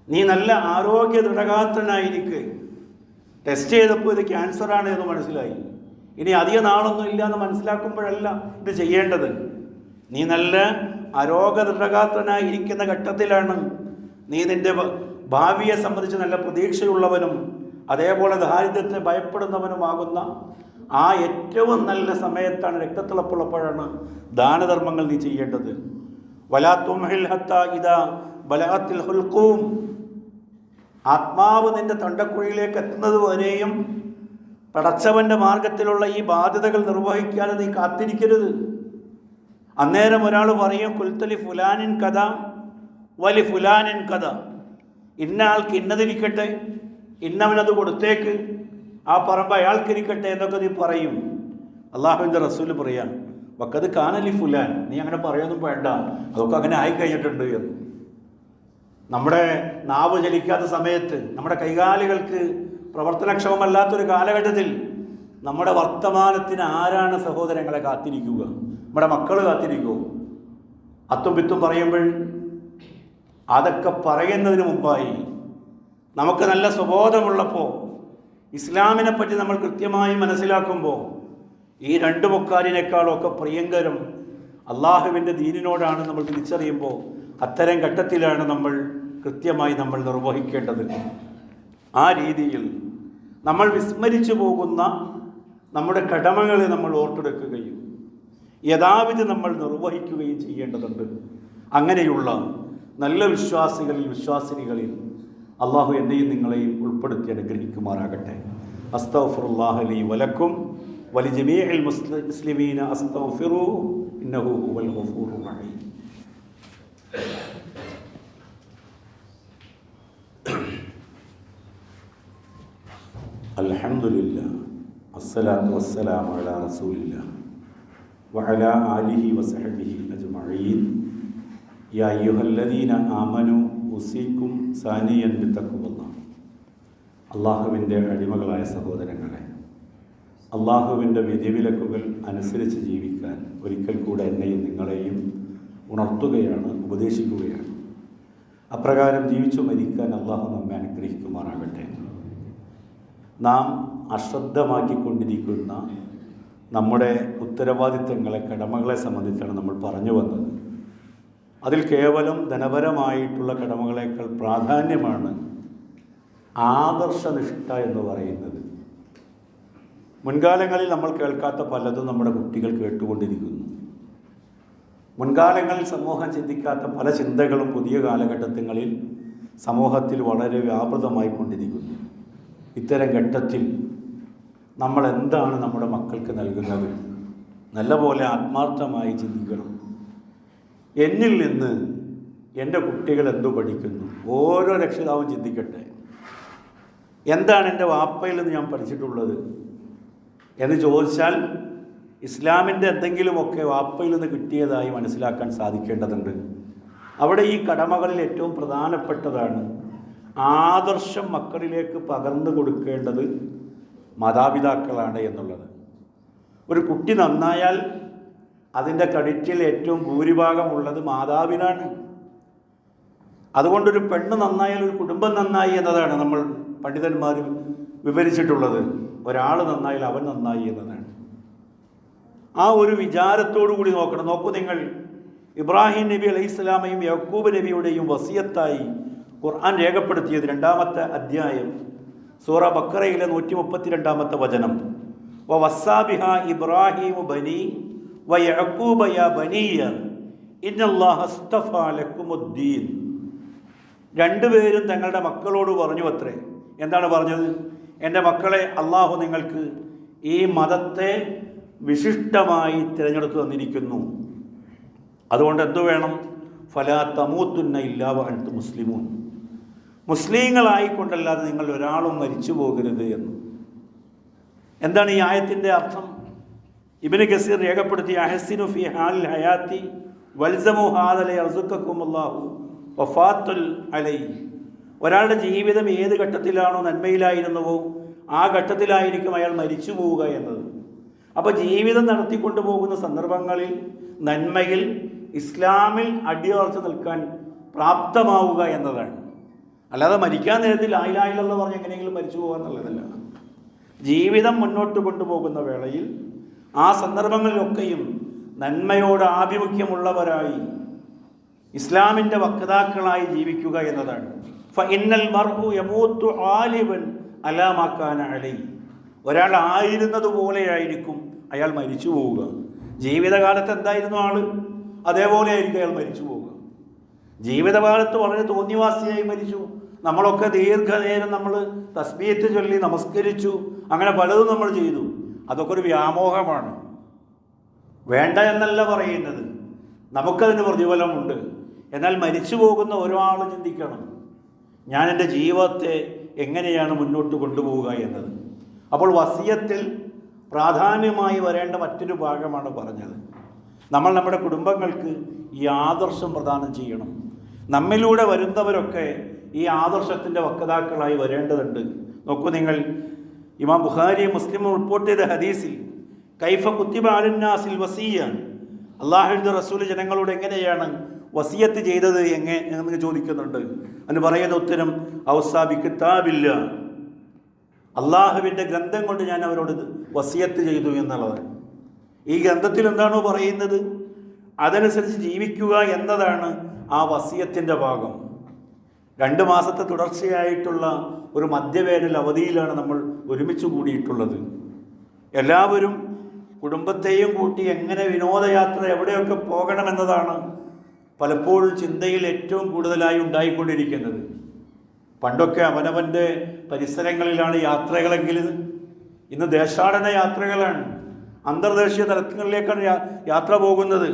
നീ നല്ല ആരോഗ്യ ദൃഢഗാത്രനായിരിക്കെ. ടെസ്റ്റ് ചെയ്തപ്പോൾ ഇത് ക്യാൻസറാണ് എന്ന് മനസ്സിലായി. ഇനി അധിക നാളൊന്നും ഇല്ല എന്ന് മനസ്സിലാക്കുമ്പോഴല്ല ഇത് ചെയ്യേണ്ടത്. നീ നല്ല ആരോഗ്യ ദൃഢഗാത്രനായിരിക്കുന്ന ഘട്ടത്തിലാണ് നീ നിൻ്റെ ഭാവിയെ സംബന്ധിച്ച് നല്ല പ്രതീക്ഷയുള്ളവനും അതേപോലെ ദാരിദ്ര്യത്തെ ഭയപ്പെടുന്നവനുമാകുന്ന ആ ഏറ്റവും നല്ല സമയത്താണ്, രക്തത്തിളപ്പുള്ളപ്പോഴാണ് ദാനധർമ്മങ്ങൾ നീ ചെയ്യേണ്ടത്. വലാ തുംഹിൽ ഹത്താ ഇദാ ബലഅത്തിൽ ഹുൽഖൂം, ആത്മാവ് നിന്റെ തൊണ്ടക്കുഴിയിലേക്ക് എത്തുന്നത് വരെയും പടച്ചവൻ്റെ മാർഗത്തിലുള്ള ഈ ബാധ്യതകൾ നിർവഹിക്കാതെ നീ കാത്തിരിക്കരുത്. അന്നേരം ഒരാൾ പറയും, കുൽത്തലി ഫുലാനിൻ കഥ വലി ഫുലാനിൻ കഥ, ഇന്ന ആൾക്ക് ഇന്നതിരിക്കട്ടെ, ഇന്നവനത് കൊടുത്തേക്ക്, ആ പറമ്പ് അയാൾക്കിരിക്കട്ടെ എന്നൊക്കെ നീ പറയും. അള്ളാഹുവിൻ്റെ റസൂല് പറയാം, വക്കത് കാനലി ഫുലാൻ, നീ അങ്ങനെ പറയൊന്നും വേണ്ട, അതൊക്കെ അങ്ങനെ ആയിക്കഴിഞ്ഞിട്ടുണ്ട് എന്ന്. നമ്മുടെ നാവ് ചലിക്കാത്ത സമയത്ത്, നമ്മുടെ കൈകാലുകൾക്ക് പ്രവർത്തനക്ഷമമല്ലാത്തൊരു കാലഘട്ടത്തിൽ നമ്മുടെ വർത്തമാനത്തിന് ആരാണ് സഹോദരങ്ങളെ കാത്തിരിക്കുക? നമ്മുടെ മക്കൾ കാത്തിരിക്കുമോ? അത്തും പിത്തും പറയുമ്പോൾ അതൊക്കെ പറയുന്നതിന് മുമ്പായി നമുക്ക് നല്ല സ്വബോധമുള്ളപ്പോൾ, ഇസ്ലാമിനെ പറ്റി നമ്മൾ കൃത്യമായി മനസ്സിലാക്കുമ്പോൾ, ഈ 2 മുക്കാലിനേക്കാളൊക്കെ പ്രിയങ്കരം അള്ളാഹുവിൻ്റെ ദീനിനോടാണ് നമ്മൾ തിരിച്ചറിയുമ്പോൾ, അത്തരം ഘട്ടത്തിലാണ് നമ്മൾ കൃത്യമായി നമ്മൾ നിർവഹിക്കേണ്ടത്. ആ രീതിയിൽ നമ്മൾ വിസ്മരിച്ചു പോകുന്ന നമ്മുടെ കടമകളെ നമ്മൾ ഓർത്തെടുക്കുകയും യഥാവിധി നമ്മൾ നിർവഹിക്കുകയും ചെയ്യേണ്ടതുണ്ട്. അങ്ങനെയുള്ള നല്ല വിശ്വാസികളിൽ വിശ്വാസിനികളിൽ അള്ളാഹു എന്നെയും നിങ്ങളെയും ഉൾപ്പെടുത്തി അനുഗ്രഹിക്കുമാറാകട്ടെ. അസ്തഗ്ഫിറുല്ലാഹ ലി വലക്കും വലിജമീഇൽ മുസ്ലിമീന അസ്തഗ്ഫിറൂ ഇന്നഹു ഹുവൽ ഗഫൂറുർ റഹീം. അൽഹംദുലില്ലാ അസ്സലാത്തു വസ്സലാമു അലാ റസൂലില്ലാ വഅലാ ആലിഹി വസഹ്ബിഹി അജ്മഈൻ. യാ അയ്യുഹല്ലദീന ആമനു ഉസീക്കും സാനിയൻ ബിത്തഖ്വല്ലാഹ്. അള്ളാഹുവിൻ്റെ അടിമകളായ സഹോദരങ്ങളെ, അള്ളാഹുവിൻ്റെ വിധിവിലക്കുകൾ അനുസരിച്ച് ജീവിക്കാൻ ഒരിക്കൽ കൂടെ എന്നെയും നിങ്ങളെയും ഉണർത്തുകയാണ്, ഉപദേശിക്കുകയാണ്. അപ്രകാരം ജീവിച്ചു മരിക്കാൻ അള്ളാഹു നമ്മെ അനുഗ്രഹിക്കുമാറാകട്ടെ. നാം അശ്രദ്ധമാക്കിക്കൊണ്ടിരിക്കുന്ന നമ്മുടെ ഉത്തരവാദിത്തങ്ങളെ, കടമകളെ സംബന്ധിച്ചാണ് നമ്മൾ പറഞ്ഞു വന്നത്. അതിൽ കേവലം ധനപരമായിട്ടുള്ള കടമകളേക്കാൾ പ്രാധാന്യമാണ് ആദർശനിഷ്ഠ എന്ന് പറയുന്നത്. മുൻകാലങ്ങളിൽ നമ്മൾ കേൾക്കാത്ത പലതും നമ്മുടെ കുട്ടികൾ കേട്ടുകൊണ്ടിരിക്കുന്നു. മുൻകാലങ്ങളിൽ സമൂഹം ചിന്തിക്കാത്ത പല ചിന്തകളും പുതിയ കാലഘട്ടങ്ങളിൽ സമൂഹത്തിൽ വളരെ വ്യാപൃതമായി കൊണ്ടിരിക്കുന്നു. ഇത്തരം ഘട്ടത്തിൽ നമ്മൾ എന്താണ് നമ്മുടെ മക്കൾക്ക് നൽകുന്നത്? നല്ലപോലെ ആത്മാർത്ഥമായി ചിന്തിക്കണം. എന്നിൽ നിന്ന് എൻ്റെ കുട്ടികൾ എന്തു പഠിക്കുന്നു? ഓരോ രക്ഷിതാവും ചിന്തിക്കട്ടെ. എന്താണ് എൻ്റെ വാപ്പയിൽ നിന്ന് ഞാൻ പഠിച്ചിട്ടുള്ളത് എന്ന് ചോദിച്ചാൽ ഇസ്ലാമിൻ്റെ എന്തെങ്കിലുമൊക്കെ വാപ്പയിൽ നിന്ന് കിട്ടിയതായി മനസ്സിലാക്കാൻ സാധിക്കേണ്ടതുണ്ട്. അവിടെ ഈ കടമകളിൽ ഏറ്റവും പ്രധാനപ്പെട്ടതാണ് ആദർശം മക്കളിലേക്ക് പകർന്നു കൊടുക്കേണ്ടത് മാതാപിതാക്കളാണ് എന്നുള്ളത്. ഒരു കുട്ടി നന്നായാൽ അതിൻ്റെ ക്രെഡിറ്റിൽ ഏറ്റവും ഭൂരിഭാഗമുള്ളത് മാതാവിനാണ്. അതുകൊണ്ടൊരു പെണ്ണ് നന്നായാൽ ഒരു കുടുംബം നന്നായി എന്നതാണ് നമ്മൾ പണ്ഡിതന്മാർ വിവരിച്ചിട്ടുള്ളത്. ഒരാൾ നന്നായാൽ അവൻ നന്നായി എന്നതാണ്. ആ ഒരു വിചാരത്തോടു കൂടി നോക്കണം. നോക്കൂ നിങ്ങൾ, ഇബ്രാഹിം നബി അലൈഹിസ്സലാമയും യാക്കൂബ് നബിയുടെയും വസിയത്തായി ഖുർആൻ രേഖപ്പെടുത്തിയത് 2-ാമത്തെ അധ്യായം സൂറ ബക്കറയിലെ 132-ാമത്തെ വചനം. വവസ്സാബിഹ ഇബ്രാഹിമു ബനി വയഅഖൂബ യാ ബനിയ ഇന്നല്ലാഹ അസ്തഫാ ലക്കുമുദ്ദീൻ. രണ്ടുപേരും തങ്ങളുടെ മക്കളോട് പറഞ്ഞു അത്രേ. എന്താണ് പറഞ്ഞത്? എൻ്റെ മക്കളെ, അള്ളാഹു നിങ്ങൾക്ക് ഈ മതത്തെ വിശിഷ്ടമായി തിരഞ്ഞെടുത്തു തന്നിരിക്കുന്നു. അതുകൊണ്ട് എന്തു വേണം? ഫലാ തമൂത്തുന്ന ഇല്ലാ വഅൻതും മുസ്ലിമൂൻ. മുസ്ലിങ്ങളായിക്കൊണ്ടല്ലാതെ നിങ്ങൾ ഒരാളും മരിച്ചു പോകരുത് എന്ന്. എന്താണ് ഈ ആയത്തിൻ്റെ അർത്ഥം? ഇബ്നു കസീർ രേഖപ്പെടുത്തിയ അഹ്സിനു ഫീ ഹാലിൽ ഹയാത്തി വൽസമു ഹാദല യർസുക്കക്കുമുല്ലാഹു വഫാത്തുൽ അലൈഹി. ഒരാളുടെ ജീവിതം ഏത് ഘട്ടത്തിലാണോ നന്മയിലായിരുന്നുവോ ആ ഘട്ടത്തിലായിരിക്കും അയാൾ മരിച്ചു പോവുക എന്നത്. അപ്പോൾ ജീവിതം നടത്തിക്കൊണ്ടു പോകുന്ന സന്ദർഭങ്ങളിൽ നന്മയിൽ ഇസ്ലാമിൽ അടിയുറച്ച് നിൽക്കാൻ പ്രാപ്തമാവുക എന്നതാണ്. അല്ലാതെ മരിക്കാൻ നേരത്തിൽ ആയിലായില്ലെന്ന് പറഞ്ഞ് എങ്ങനെയെങ്കിലും മരിച്ചു പോകുക എന്നുള്ളതല്ല. ജീവിതം മുന്നോട്ട് കൊണ്ടുപോകുന്ന വേളയിൽ ആ സന്ദർഭങ്ങളിലൊക്കെയും നന്മയോട് ആഭിമുഖ്യമുള്ളവരായി ഇസ്ലാമിൻ്റെ വക്താക്കളായി ജീവിക്കുക എന്നതാണ്. ഫഇന്നൽ മർഉ യമൂതു ആലിബൻ അലാ മാ കാന അലൈഹി. ഒരാൾ ആയിരുന്നതുപോലെയായിരിക്കും അയാൾ മരിച്ചു പോവുക. ജീവിതകാലത്ത് എന്തായിരുന്നു ആള്, അതേപോലെ ആയിരിക്കും അയാൾ മരിച്ചു പോവുക. ജീവിതകാലത്ത് വളരെ തോന്നിവാസിയായി മരിച്ചു. നമ്മളൊക്കെ ദീർഘനേരം നമ്മൾ തസ്ബീഹത്ത് ചൊല്ലി നമസ്കരിച്ചു, അങ്ങനെ പലതും നമ്മൾ ചെയ്തു. അതൊക്കെ ഒരു വ്യാമോഹമാണ്. വേണ്ട എന്നല്ല പറയുന്നത്, നമുക്കതിന് പ്രതിഫലമുണ്ട്. എന്നാൽ മരിച്ചു പോകുന്ന ഒരാൾ ചിന്തിക്കണം, ഞാൻ എൻ്റെ ജീവിതത്തെ എങ്ങനെയാണ് മുന്നോട്ട് കൊണ്ടുപോവുക എന്നത്. അപ്പോൾ വസിയത്തിൽ പ്രാധാന്യമായി വരേണ്ട മറ്റൊരു ഭാഗമാണ് പറഞ്ഞത്. നമ്മൾ നമ്മുടെ കുടുംബങ്ങൾക്ക് ഈ ആദർശം പ്രദാനം ചെയ്യണം. നമ്മിലൂടെ വരുന്നവരൊക്കെ ഈ ആദർശത്തിൻ്റെ വക്താക്കളായി വരേണ്ടതുണ്ട്. നോക്കൂ നിങ്ങൾ, ഇമാം ബുഖാരി മുസ്ലിം റിപ്പോർട്ട് ചെയ്ത ഹദീസിൽ കൈഫ കുത്തിബ അലന്നാസിൽ വസിയ, അള്ളാഹുവിൻ്റെ റസൂൽ ജനങ്ങളോട് എങ്ങനെയാണ് വസിയത്ത് ചെയ്തത് എന്ന് ചോദിക്കുന്നുണ്ട്. അതിന് പറയുന്ന ഉത്തരം ഔസാബി കിതാബില്ല, അള്ളാഹുവിൻ്റെ ഗ്രന്ഥം കൊണ്ട് ഞാൻ അവരോട് വസിയത്ത് ചെയ്തു എന്നുള്ളതാണ്. ഈ ഗ്രന്ഥത്തിൽ എന്താണോ പറയുന്നത് അതനുസരിച്ച് ജീവിക്കുക എന്നതാണ് ആ വസിയത്തിൻ്റെ ഭാഗം. 2 മാസത്തെ തുടർച്ചയായിട്ടുള്ള ഒരു മധ്യവേനൽ അവധിയിലാണ് നമ്മൾ ഒരുമിച്ച് കൂടിയിട്ടുള്ളത്. എല്ലാവരും കുടുംബത്തെയും കൂട്ടി എങ്ങനെ വിനോദയാത്ര എവിടെയൊക്കെ പോകണമെന്നതാണ് പലപ്പോഴും ചിന്തയിൽ ഏറ്റവും കൂടുതലായി ഉണ്ടായിക്കൊണ്ടിരിക്കുന്നത്. പണ്ടൊക്കെ അവനവൻ്റെ പരിസരങ്ങളിലാണ് യാത്രകളെങ്കിൽ ഇന്ന് ദേശാടന യാത്രകളാണ്. അന്തർദേശീയ തലങ്ങളിലേക്കാണ് യാത്ര പോകുന്നത്.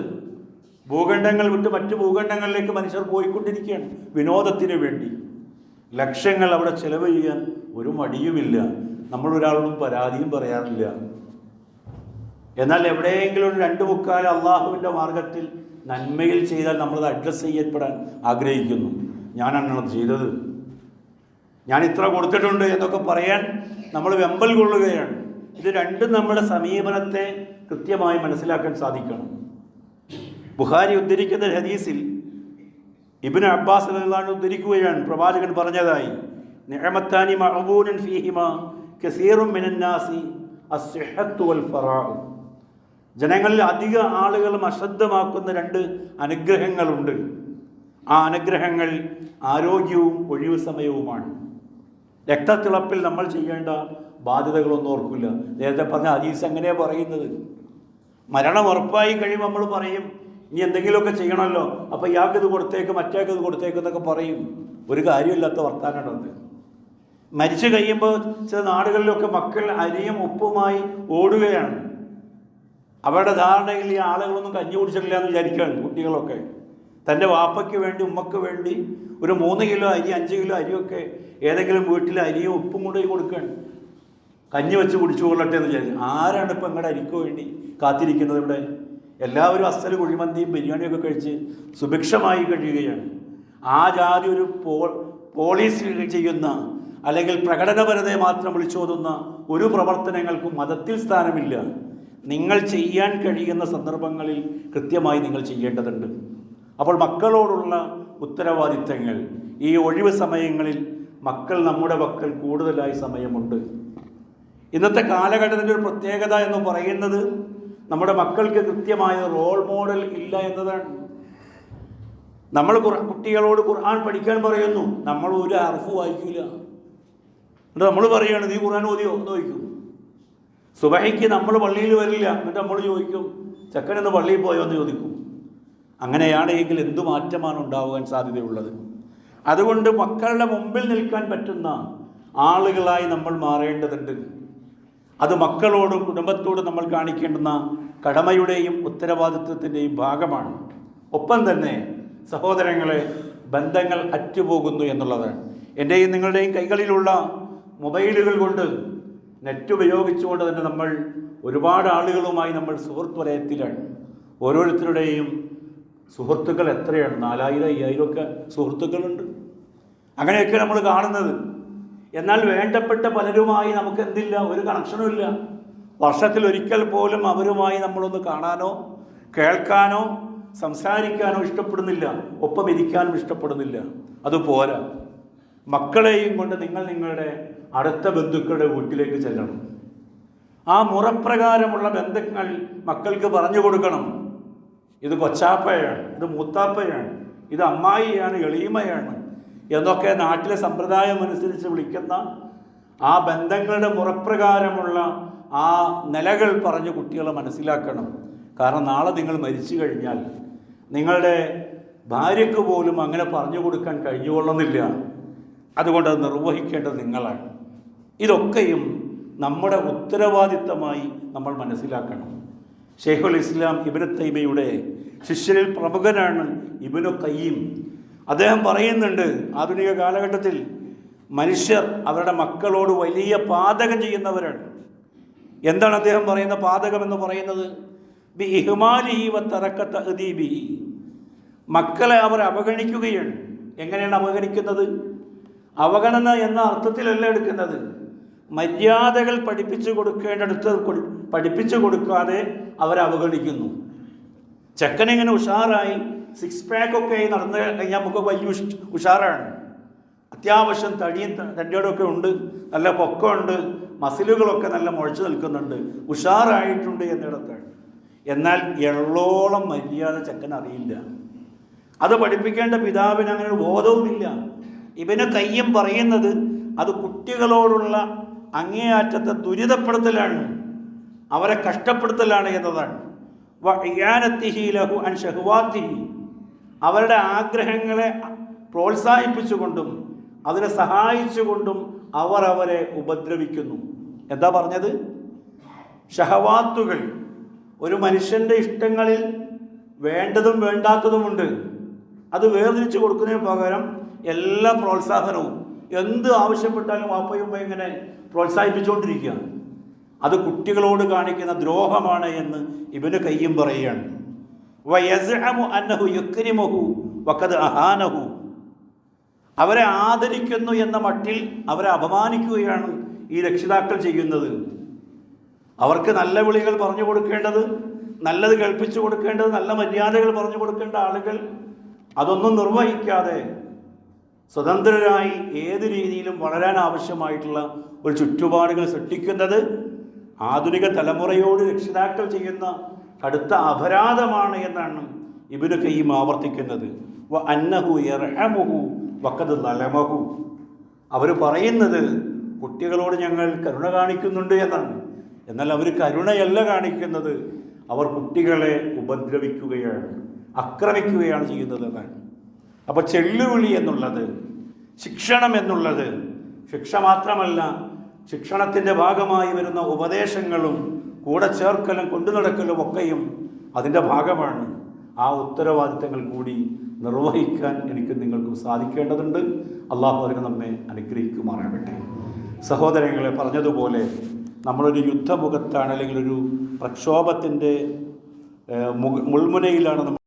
ഭൂഖണ്ഡങ്ങൾ വിട്ട് മറ്റ് ഭൂഖണ്ഡങ്ങളിലേക്ക് മനുഷ്യർ പോയിക്കൊണ്ടിരിക്കുകയാണ് വിനോദത്തിന് വേണ്ടി. ലക്ഷങ്ങൾ അവിടെ ചെലവ് ചെയ്യാൻ ഒരു മടിയുമില്ല. നമ്മളൊരാളോടും പരാതിയും പറയാറില്ല. എന്നാൽ എവിടെയെങ്കിലും ഒരു 2 മുക്കാൽ അള്ളാഹുവിൻ്റെ മാർഗത്തിൽ നന്മയിൽ ചെയ്താൽ നമ്മളത് അഡ്രസ്സ് ചെയ്യപ്പെടാൻ ആഗ്രഹിക്കുന്നു. ഞാനാണ് ചെയ്തത്, ഞാൻ ഇത്ര കൊടുത്തിട്ടുണ്ട് എന്നൊക്കെ പറയാൻ നമ്മൾ വെമ്പൽ കൊള്ളുകയാണ്. ഇത് രണ്ടും നമ്മുടെ സമീപനത്തെ കൃത്യമായി മനസ്സിലാക്കാൻ സാധിക്കണം. ബുഖാരി ഉദ്ധരിക്കുന്ന ഹദീസിൽ ഇബ്നു അബ്ബാസ് റളിയല്ലാഹു അൻഹു ഉദ്ധരിക്കുകയാണ്, പ്രവാചകൻ പറഞ്ഞതായി, നിഅമത്താനി മഅബൂനൻ ഫീഹിമാ കസീറുൻ മിനൻ നാസി അസ്സിഹ്ഹത്തു വൽ ഫറാഉ. ജനങ്ങളിൽ അധിക ആളുകളും അശ്രദ്ധമാക്കുന്ന 2 അനുഗ്രഹങ്ങളുണ്ട്. ആ അനുഗ്രഹങ്ങൾ ആരോഗ്യവും ഒഴിവു സമയവുമാണ്. രക്തത്തിളപ്പിൽ നമ്മൾ ചെയ്യേണ്ട ബാധ്യതകളൊന്നും ഓർക്കില്ല. നേരത്തെ പറഞ്ഞ ഹദീസ് എങ്ങനെയാണ് പറയുന്നത്? മരണം ഉറപ്പായി കഴിയുമ്പോൾ നമ്മൾ പറയും, ഇനി എന്തെങ്കിലുമൊക്കെ ചെയ്യണമല്ലോ, അപ്പോൾ ഇയാൾക്കിത് കൊടുത്തേക്ക്, മറ്റേക്കത് കൊടുത്തേക്ക് എന്നൊക്കെ പറയും. ഒരു കാര്യമില്ലാത്ത വർത്താനമുണ്ട്. മരിച്ചു കഴിയുമ്പോൾ ചില നാടുകളിലൊക്കെ മക്കൾ അരിയും ഉപ്പുമായി ഓടുകയാണ്. അവരുടെ ധാരണയിൽ ഈ ആളുകളൊന്നും കഞ്ഞി കുടിച്ചിട്ടില്ല എന്ന് വിചാരിക്കുകയാണ് കുട്ടികളൊക്കെ. തൻ്റെ വാപ്പയ്ക്ക് വേണ്ടി, ഉമ്മക്ക് വേണ്ടി ഒരു 3 കിലോ അരി, 5 കിലോ അരിയൊക്കെ ഏതെങ്കിലും വീട്ടിൽ അരിയും ഉപ്പും കൂടെ കൊടുക്കുകയാണ്. കഞ്ഞി വെച്ച് കുടിച്ചു കൊള്ളട്ടെ എന്ന് വിചാരിച്ചു. ആരാണ് ഇപ്പം നിങ്ങളുടെ അരിക്ക് വേണ്ടി കാത്തിരിക്കുന്നത്? ഇവിടെ എല്ലാവരും അസ്സൽ കുഴിമന്തിയും ബിരിയാണിയൊക്കെ കഴിച്ച് സുഭിക്ഷമായി കഴിയുകയാണ്. ആ ജാതി ഒരു പോളീസ് ചെയ്യുന്ന അല്ലെങ്കിൽ പ്രകടനപരതയെ മാത്രം വിളിച്ചോതുന്ന ഒരു പ്രവർത്തനങ്ങൾക്കും മതത്തിൽ സ്ഥാനമില്ല. നിങ്ങൾ ചെയ്യാൻ കഴിയുന്ന സന്ദർഭങ്ങളിൽ കൃത്യമായി നിങ്ങൾ ചെയ്യേണ്ടതുണ്ട്. അപ്പോൾ മക്കളോടുള്ള ഉത്തരവാദിത്തങ്ങൾ, ഈ ഒഴിവ് സമയങ്ങളിൽ നമ്മുടെ മക്കൾ കൂടുതലായി സമയമുണ്ട്. ഇന്നത്തെ കാലഘട്ടത്തിൻ്റെ ഒരു പ്രത്യേകത എന്ന് പറയുന്നത് നമ്മുടെ മക്കൾക്ക് കൃത്യമായ റോൾ മോഡൽ ഇല്ല എന്നതാണ്. നമ്മൾ കുട്ടികളോട് ഖുർആൻ പഠിക്കാൻ പറയുന്നു, നമ്മൾ ഒരു ഹർഫ് വായിക്കില്ല. എന്നിട്ട് നമ്മൾ പറയുകയാണ്, നീ ഖുർആൻ ഓതിയോ എന്ന് ചോദിക്കും. സുബഹിക്ക് നമ്മൾ പള്ളിയിൽ വരില്ല, എന്നിട്ട് നമ്മൾ ചോദിക്കും, ചെക്കനെന്ന് പള്ളിയിൽ പോയോ എന്ന് ചോദിക്കും. അങ്ങനെയാണെങ്കിൽ എന്തു മാറ്റമാണ് ഉണ്ടാവാൻ സാധ്യതയുള്ളത്? അതുകൊണ്ട് മക്കളുടെ മുമ്പിൽ നിൽക്കാൻ പറ്റുന്ന ആളുകളായി നമ്മൾ മാറേണ്ടതുണ്ട്. അത് മക്കളോടും കുടുംബത്തോടും നമ്മൾ കാണിക്കേണ്ടുന്ന കടമയുടെയും ഉത്തരവാദിത്വത്തിൻ്റെയും ഭാഗമാണ്. ഒപ്പം തന്നെ സഹോദരങ്ങളെ, ബന്ധങ്ങൾ അറ്റുപോകുന്നു എന്നുള്ളതാണ്. എൻ്റെയും നിങ്ങളുടെയും കൈകളിലുള്ള മൊബൈലുകൾ കൊണ്ട്, നെറ്റ് ഉപയോഗിച്ചുകൊണ്ട് തന്നെ നമ്മൾ ഒരുപാട് ആളുകളുമായി നമ്മൾ സുഹൃത്ത് വലയത്തിലാണ്. ഓരോരുത്തരുടെയും സുഹൃത്തുക്കൾ എത്രയാണ്? 4000, 5000 ഒക്കെ സുഹൃത്തുക്കളുണ്ട്. അങ്ങനെയൊക്കെ നമ്മൾ കാണുന്നത്. എന്നാൽ വേണ്ടപ്പെട്ട പലരുമായി നമുക്ക് എന്തില്ല, ഒരു കണക്ഷനും ഇല്ല. വർഷത്തിൽ ഒരിക്കൽ പോലും അവരുമായി നമ്മളൊന്ന് കാണാനോ കേൾക്കാനോ സംസാരിക്കാനോ ഇഷ്ടപ്പെടുന്നില്ല, ഒപ്പം ഇരിക്കാനും ഇഷ്ടപ്പെടുന്നില്ല. അതുപോരാ, മക്കളെയും കൊണ്ട് നിങ്ങൾ നിങ്ങളുടെ അടുത്ത ബന്ധുക്കളുടെ വീട്ടിലേക്ക് ചെല്ലണം. ആ മുറപ്രകാരമുള്ള ബന്ധങ്ങൾ മക്കൾക്ക് പറഞ്ഞു കൊടുക്കണം. ഇത് കൊച്ചാപ്പയാണ്, ഇത് മൂത്താപ്പയാണ്, ഇത് അമ്മായിയാണ്, എളീമയാണ് എന്നൊക്കെ നാട്ടിലെ സമ്പ്രദായം അനുസരിച്ച് വിളിക്കുന്ന ആ ബന്ധങ്ങളുടെ മുറപ്രകാരമുള്ള ആ നിലകൾ പറഞ്ഞ് കുട്ടികളെ മനസ്സിലാക്കണം. കാരണം നാളെ നിങ്ങൾ മരിച്ചു കഴിഞ്ഞാൽ നിങ്ങളുടെ ഭാര്യയ്ക്ക് പോലും അങ്ങനെ പറഞ്ഞു കൊടുക്കാൻ കഴിഞ്ഞുകൊള്ളുന്നില്ല. അതുകൊണ്ട് അത് നിർവഹിക്കേണ്ടത് നിങ്ങളാണ്. ഇതൊക്കെയും നമ്മുടെ ഉത്തരവാദിത്തമായി നമ്മൾ മനസ്സിലാക്കണം. ഷെയ്ഖുൽ ഇസ്ലാം ഇബ്നു തൈമിയ്യയുടെ ശിഷ്യരിൽ പ്രമുഖനാണ് ഇബ്നു ഖയ്യിം. അദ്ദേഹം പറയുന്നുണ്ട്, ആധുനിക കാലഘട്ടത്തിൽ മനുഷ്യർ അവരുടെ മക്കളോട് വലിയ പാതകം ചെയ്യുന്നവരാണ്. എന്താണ് അദ്ദേഹം പറയുന്ന പാതകം എന്ന് പറയുന്നത്? ബി ഇഹ്മാലിഹി വ തറക തഅദീബിഹി. മക്കളെ അവർ അവഗണിക്കുകയാണ്. എങ്ങനെയാണ് അവഗണിക്കുന്നത്? അവഗണന എന്ന അർത്ഥത്തിലല്ല എടുക്കുന്നത്. മര്യാദകൾ പഠിപ്പിച്ചു കൊടുക്കേണ്ടടുത്ത് പഠിപ്പിച്ചു കൊടുക്കാതെ അവരെ അവഗണിക്കുന്നു. ചെക്കനിങ്ങനെ ഉഷാറായി 6 പാക്കൊക്കെ നടന്നു കഴിഞ്ഞാൽ നമുക്ക് വലിയ ഉഷാറാണ്. അത്യാവശ്യം തടിയോടൊക്കെ ഉണ്ട്, നല്ല പൊക്കമുണ്ട്, മസിലുകളൊക്കെ നല്ല മുഴച്ചു നിൽക്കുന്നുണ്ട്, ഉഷാറായിട്ടുണ്ട് എന്നിടത്താണ്. എന്നാൽ എള്ളോളം മര്യാദ ചെക്കൻ അറിയില്ല. അത് പഠിപ്പിക്കേണ്ട പിതാവിന് അങ്ങനെ ഒരു ബോധവുമില്ല. ഇവന് കയ്യും പറയുന്നത് അത് കുട്ടികളോടുള്ള അങ്ങേയറ്റത്തെ ദുരിതപ്പെടുത്തലാണ്, അവരെ കഷ്ടപ്പെടുത്തലാണ് എന്നതാണ്. അവരുടെ ആഗ്രഹങ്ങളെ പ്രോത്സാഹിപ്പിച്ചുകൊണ്ടും അതിനെ സഹായിച്ചുകൊണ്ടും അവർ അവരെ ഉപദ്രവിക്കുന്നു. എന്താ പറഞ്ഞത്? ഷഹവാത്തുകൾ, ഒരു മനുഷ്യൻ്റെ ഇഷ്ടങ്ങളിൽ വേണ്ടതും വേണ്ടാത്തതുമുണ്ട്. അത് വേർതിരിച്ച് കൊടുക്കുന്നതിന് പകരം എല്ലാ പ്രോത്സാഹനവും, എന്ത് ആവശ്യപ്പെട്ടാലും വാപ്പയും ഇങ്ങനെ പ്രോത്സാഹിപ്പിച്ചുകൊണ്ടിരിക്കുകയാണ്. അത് കുട്ടികളോട് കാണിക്കുന്ന ദ്രോഹമാണ് എന്ന് ഇബ്നു ഖയ്യിം പറയുകയാണ്. വയസ്അമു അന്നഹു യുക്രിമുഹു വഖദ് അഹാനഹു, അവരെ ആദരിക്കുന്നു എന്ന മട്ടിൽ അവരെ അപമാനിക്കുകയാണ് ഈ രക്ഷിതാക്കൾ ചെയ്യുന്നത്. അവർക്ക് നല്ല വിളികൾ പറഞ്ഞു കൊടുക്കേണ്ടത്, നല്ലത് കേൾപ്പിച്ചു കൊടുക്കേണ്ടത്, നല്ല മര്യാദകൾ പറഞ്ഞു കൊടുക്കേണ്ട ആളുകൾ അതൊന്നും നിർവഹിക്കാതെ സ്വതന്ത്രരായി ഏത് രീതിയിലും വളരാൻ ആവശ്യമായിട്ടുള്ള ഒരു ചുറ്റുപാടുകൾ സൃഷ്ടിക്കുന്നത് ആധുനിക തലമുറയോട് രക്ഷിതാക്കൾ ചെയ്യുന്ന കടുത്ത അപരാധമാണ് എന്നാണ് ഇബ്നു ഖയ്യിം ആവർത്തിക്കുന്നത്. വ അന്നഹു യർഹമുഹു വഖദ് ലലമഹു, അവർ പറയുന്നത് കുട്ടികളോട് ഞങ്ങൾ കരുണ കാണിക്കുന്നുണ്ട് എന്നാണ്. എന്നാൽ അവർ കരുണയല്ല കാണിക്കുന്നത്, അവർ കുട്ടികളെ ഉപദ്രവിക്കുകയാണ്, ആക്രമിക്കുകയാണ് ചെയ്യുന്നത് എന്നാണ്. അപ്പോൾ ചെല്ലുവിളി എന്നുള്ളത്, ശിക്ഷണം എന്നുള്ളത്, ശിക്ഷ മാത്രമല്ല ശിക്ഷണത്തിൻ്റെ ഭാഗമായി വരുന്ന ഉപദേശങ്ങളും കൂടെ ചേർക്കലും കൊണ്ടു നടക്കലും ഒക്കെയും അതിൻ്റെ ഭാഗമാണ്. ആ ഉത്തരവാദിത്തങ്ങൾ കൂടി നിർവഹിക്കാൻ എനിക്ക് നിങ്ങൾക്കും സാധിക്കേണ്ടതുണ്ട്. അള്ളാഹു അതിന് നമ്മെ അനുഗ്രഹിക്കുമാറാകട്ടെ. സഹോദരങ്ങളെ, പറഞ്ഞതുപോലെ നമ്മളൊരു യുദ്ധമുഖത്താണ്, അല്ലെങ്കിൽ ഒരു പ്രക്ഷോഭത്തിൻ്റെ മുൾമുനയിലാണ് നമ്മൾ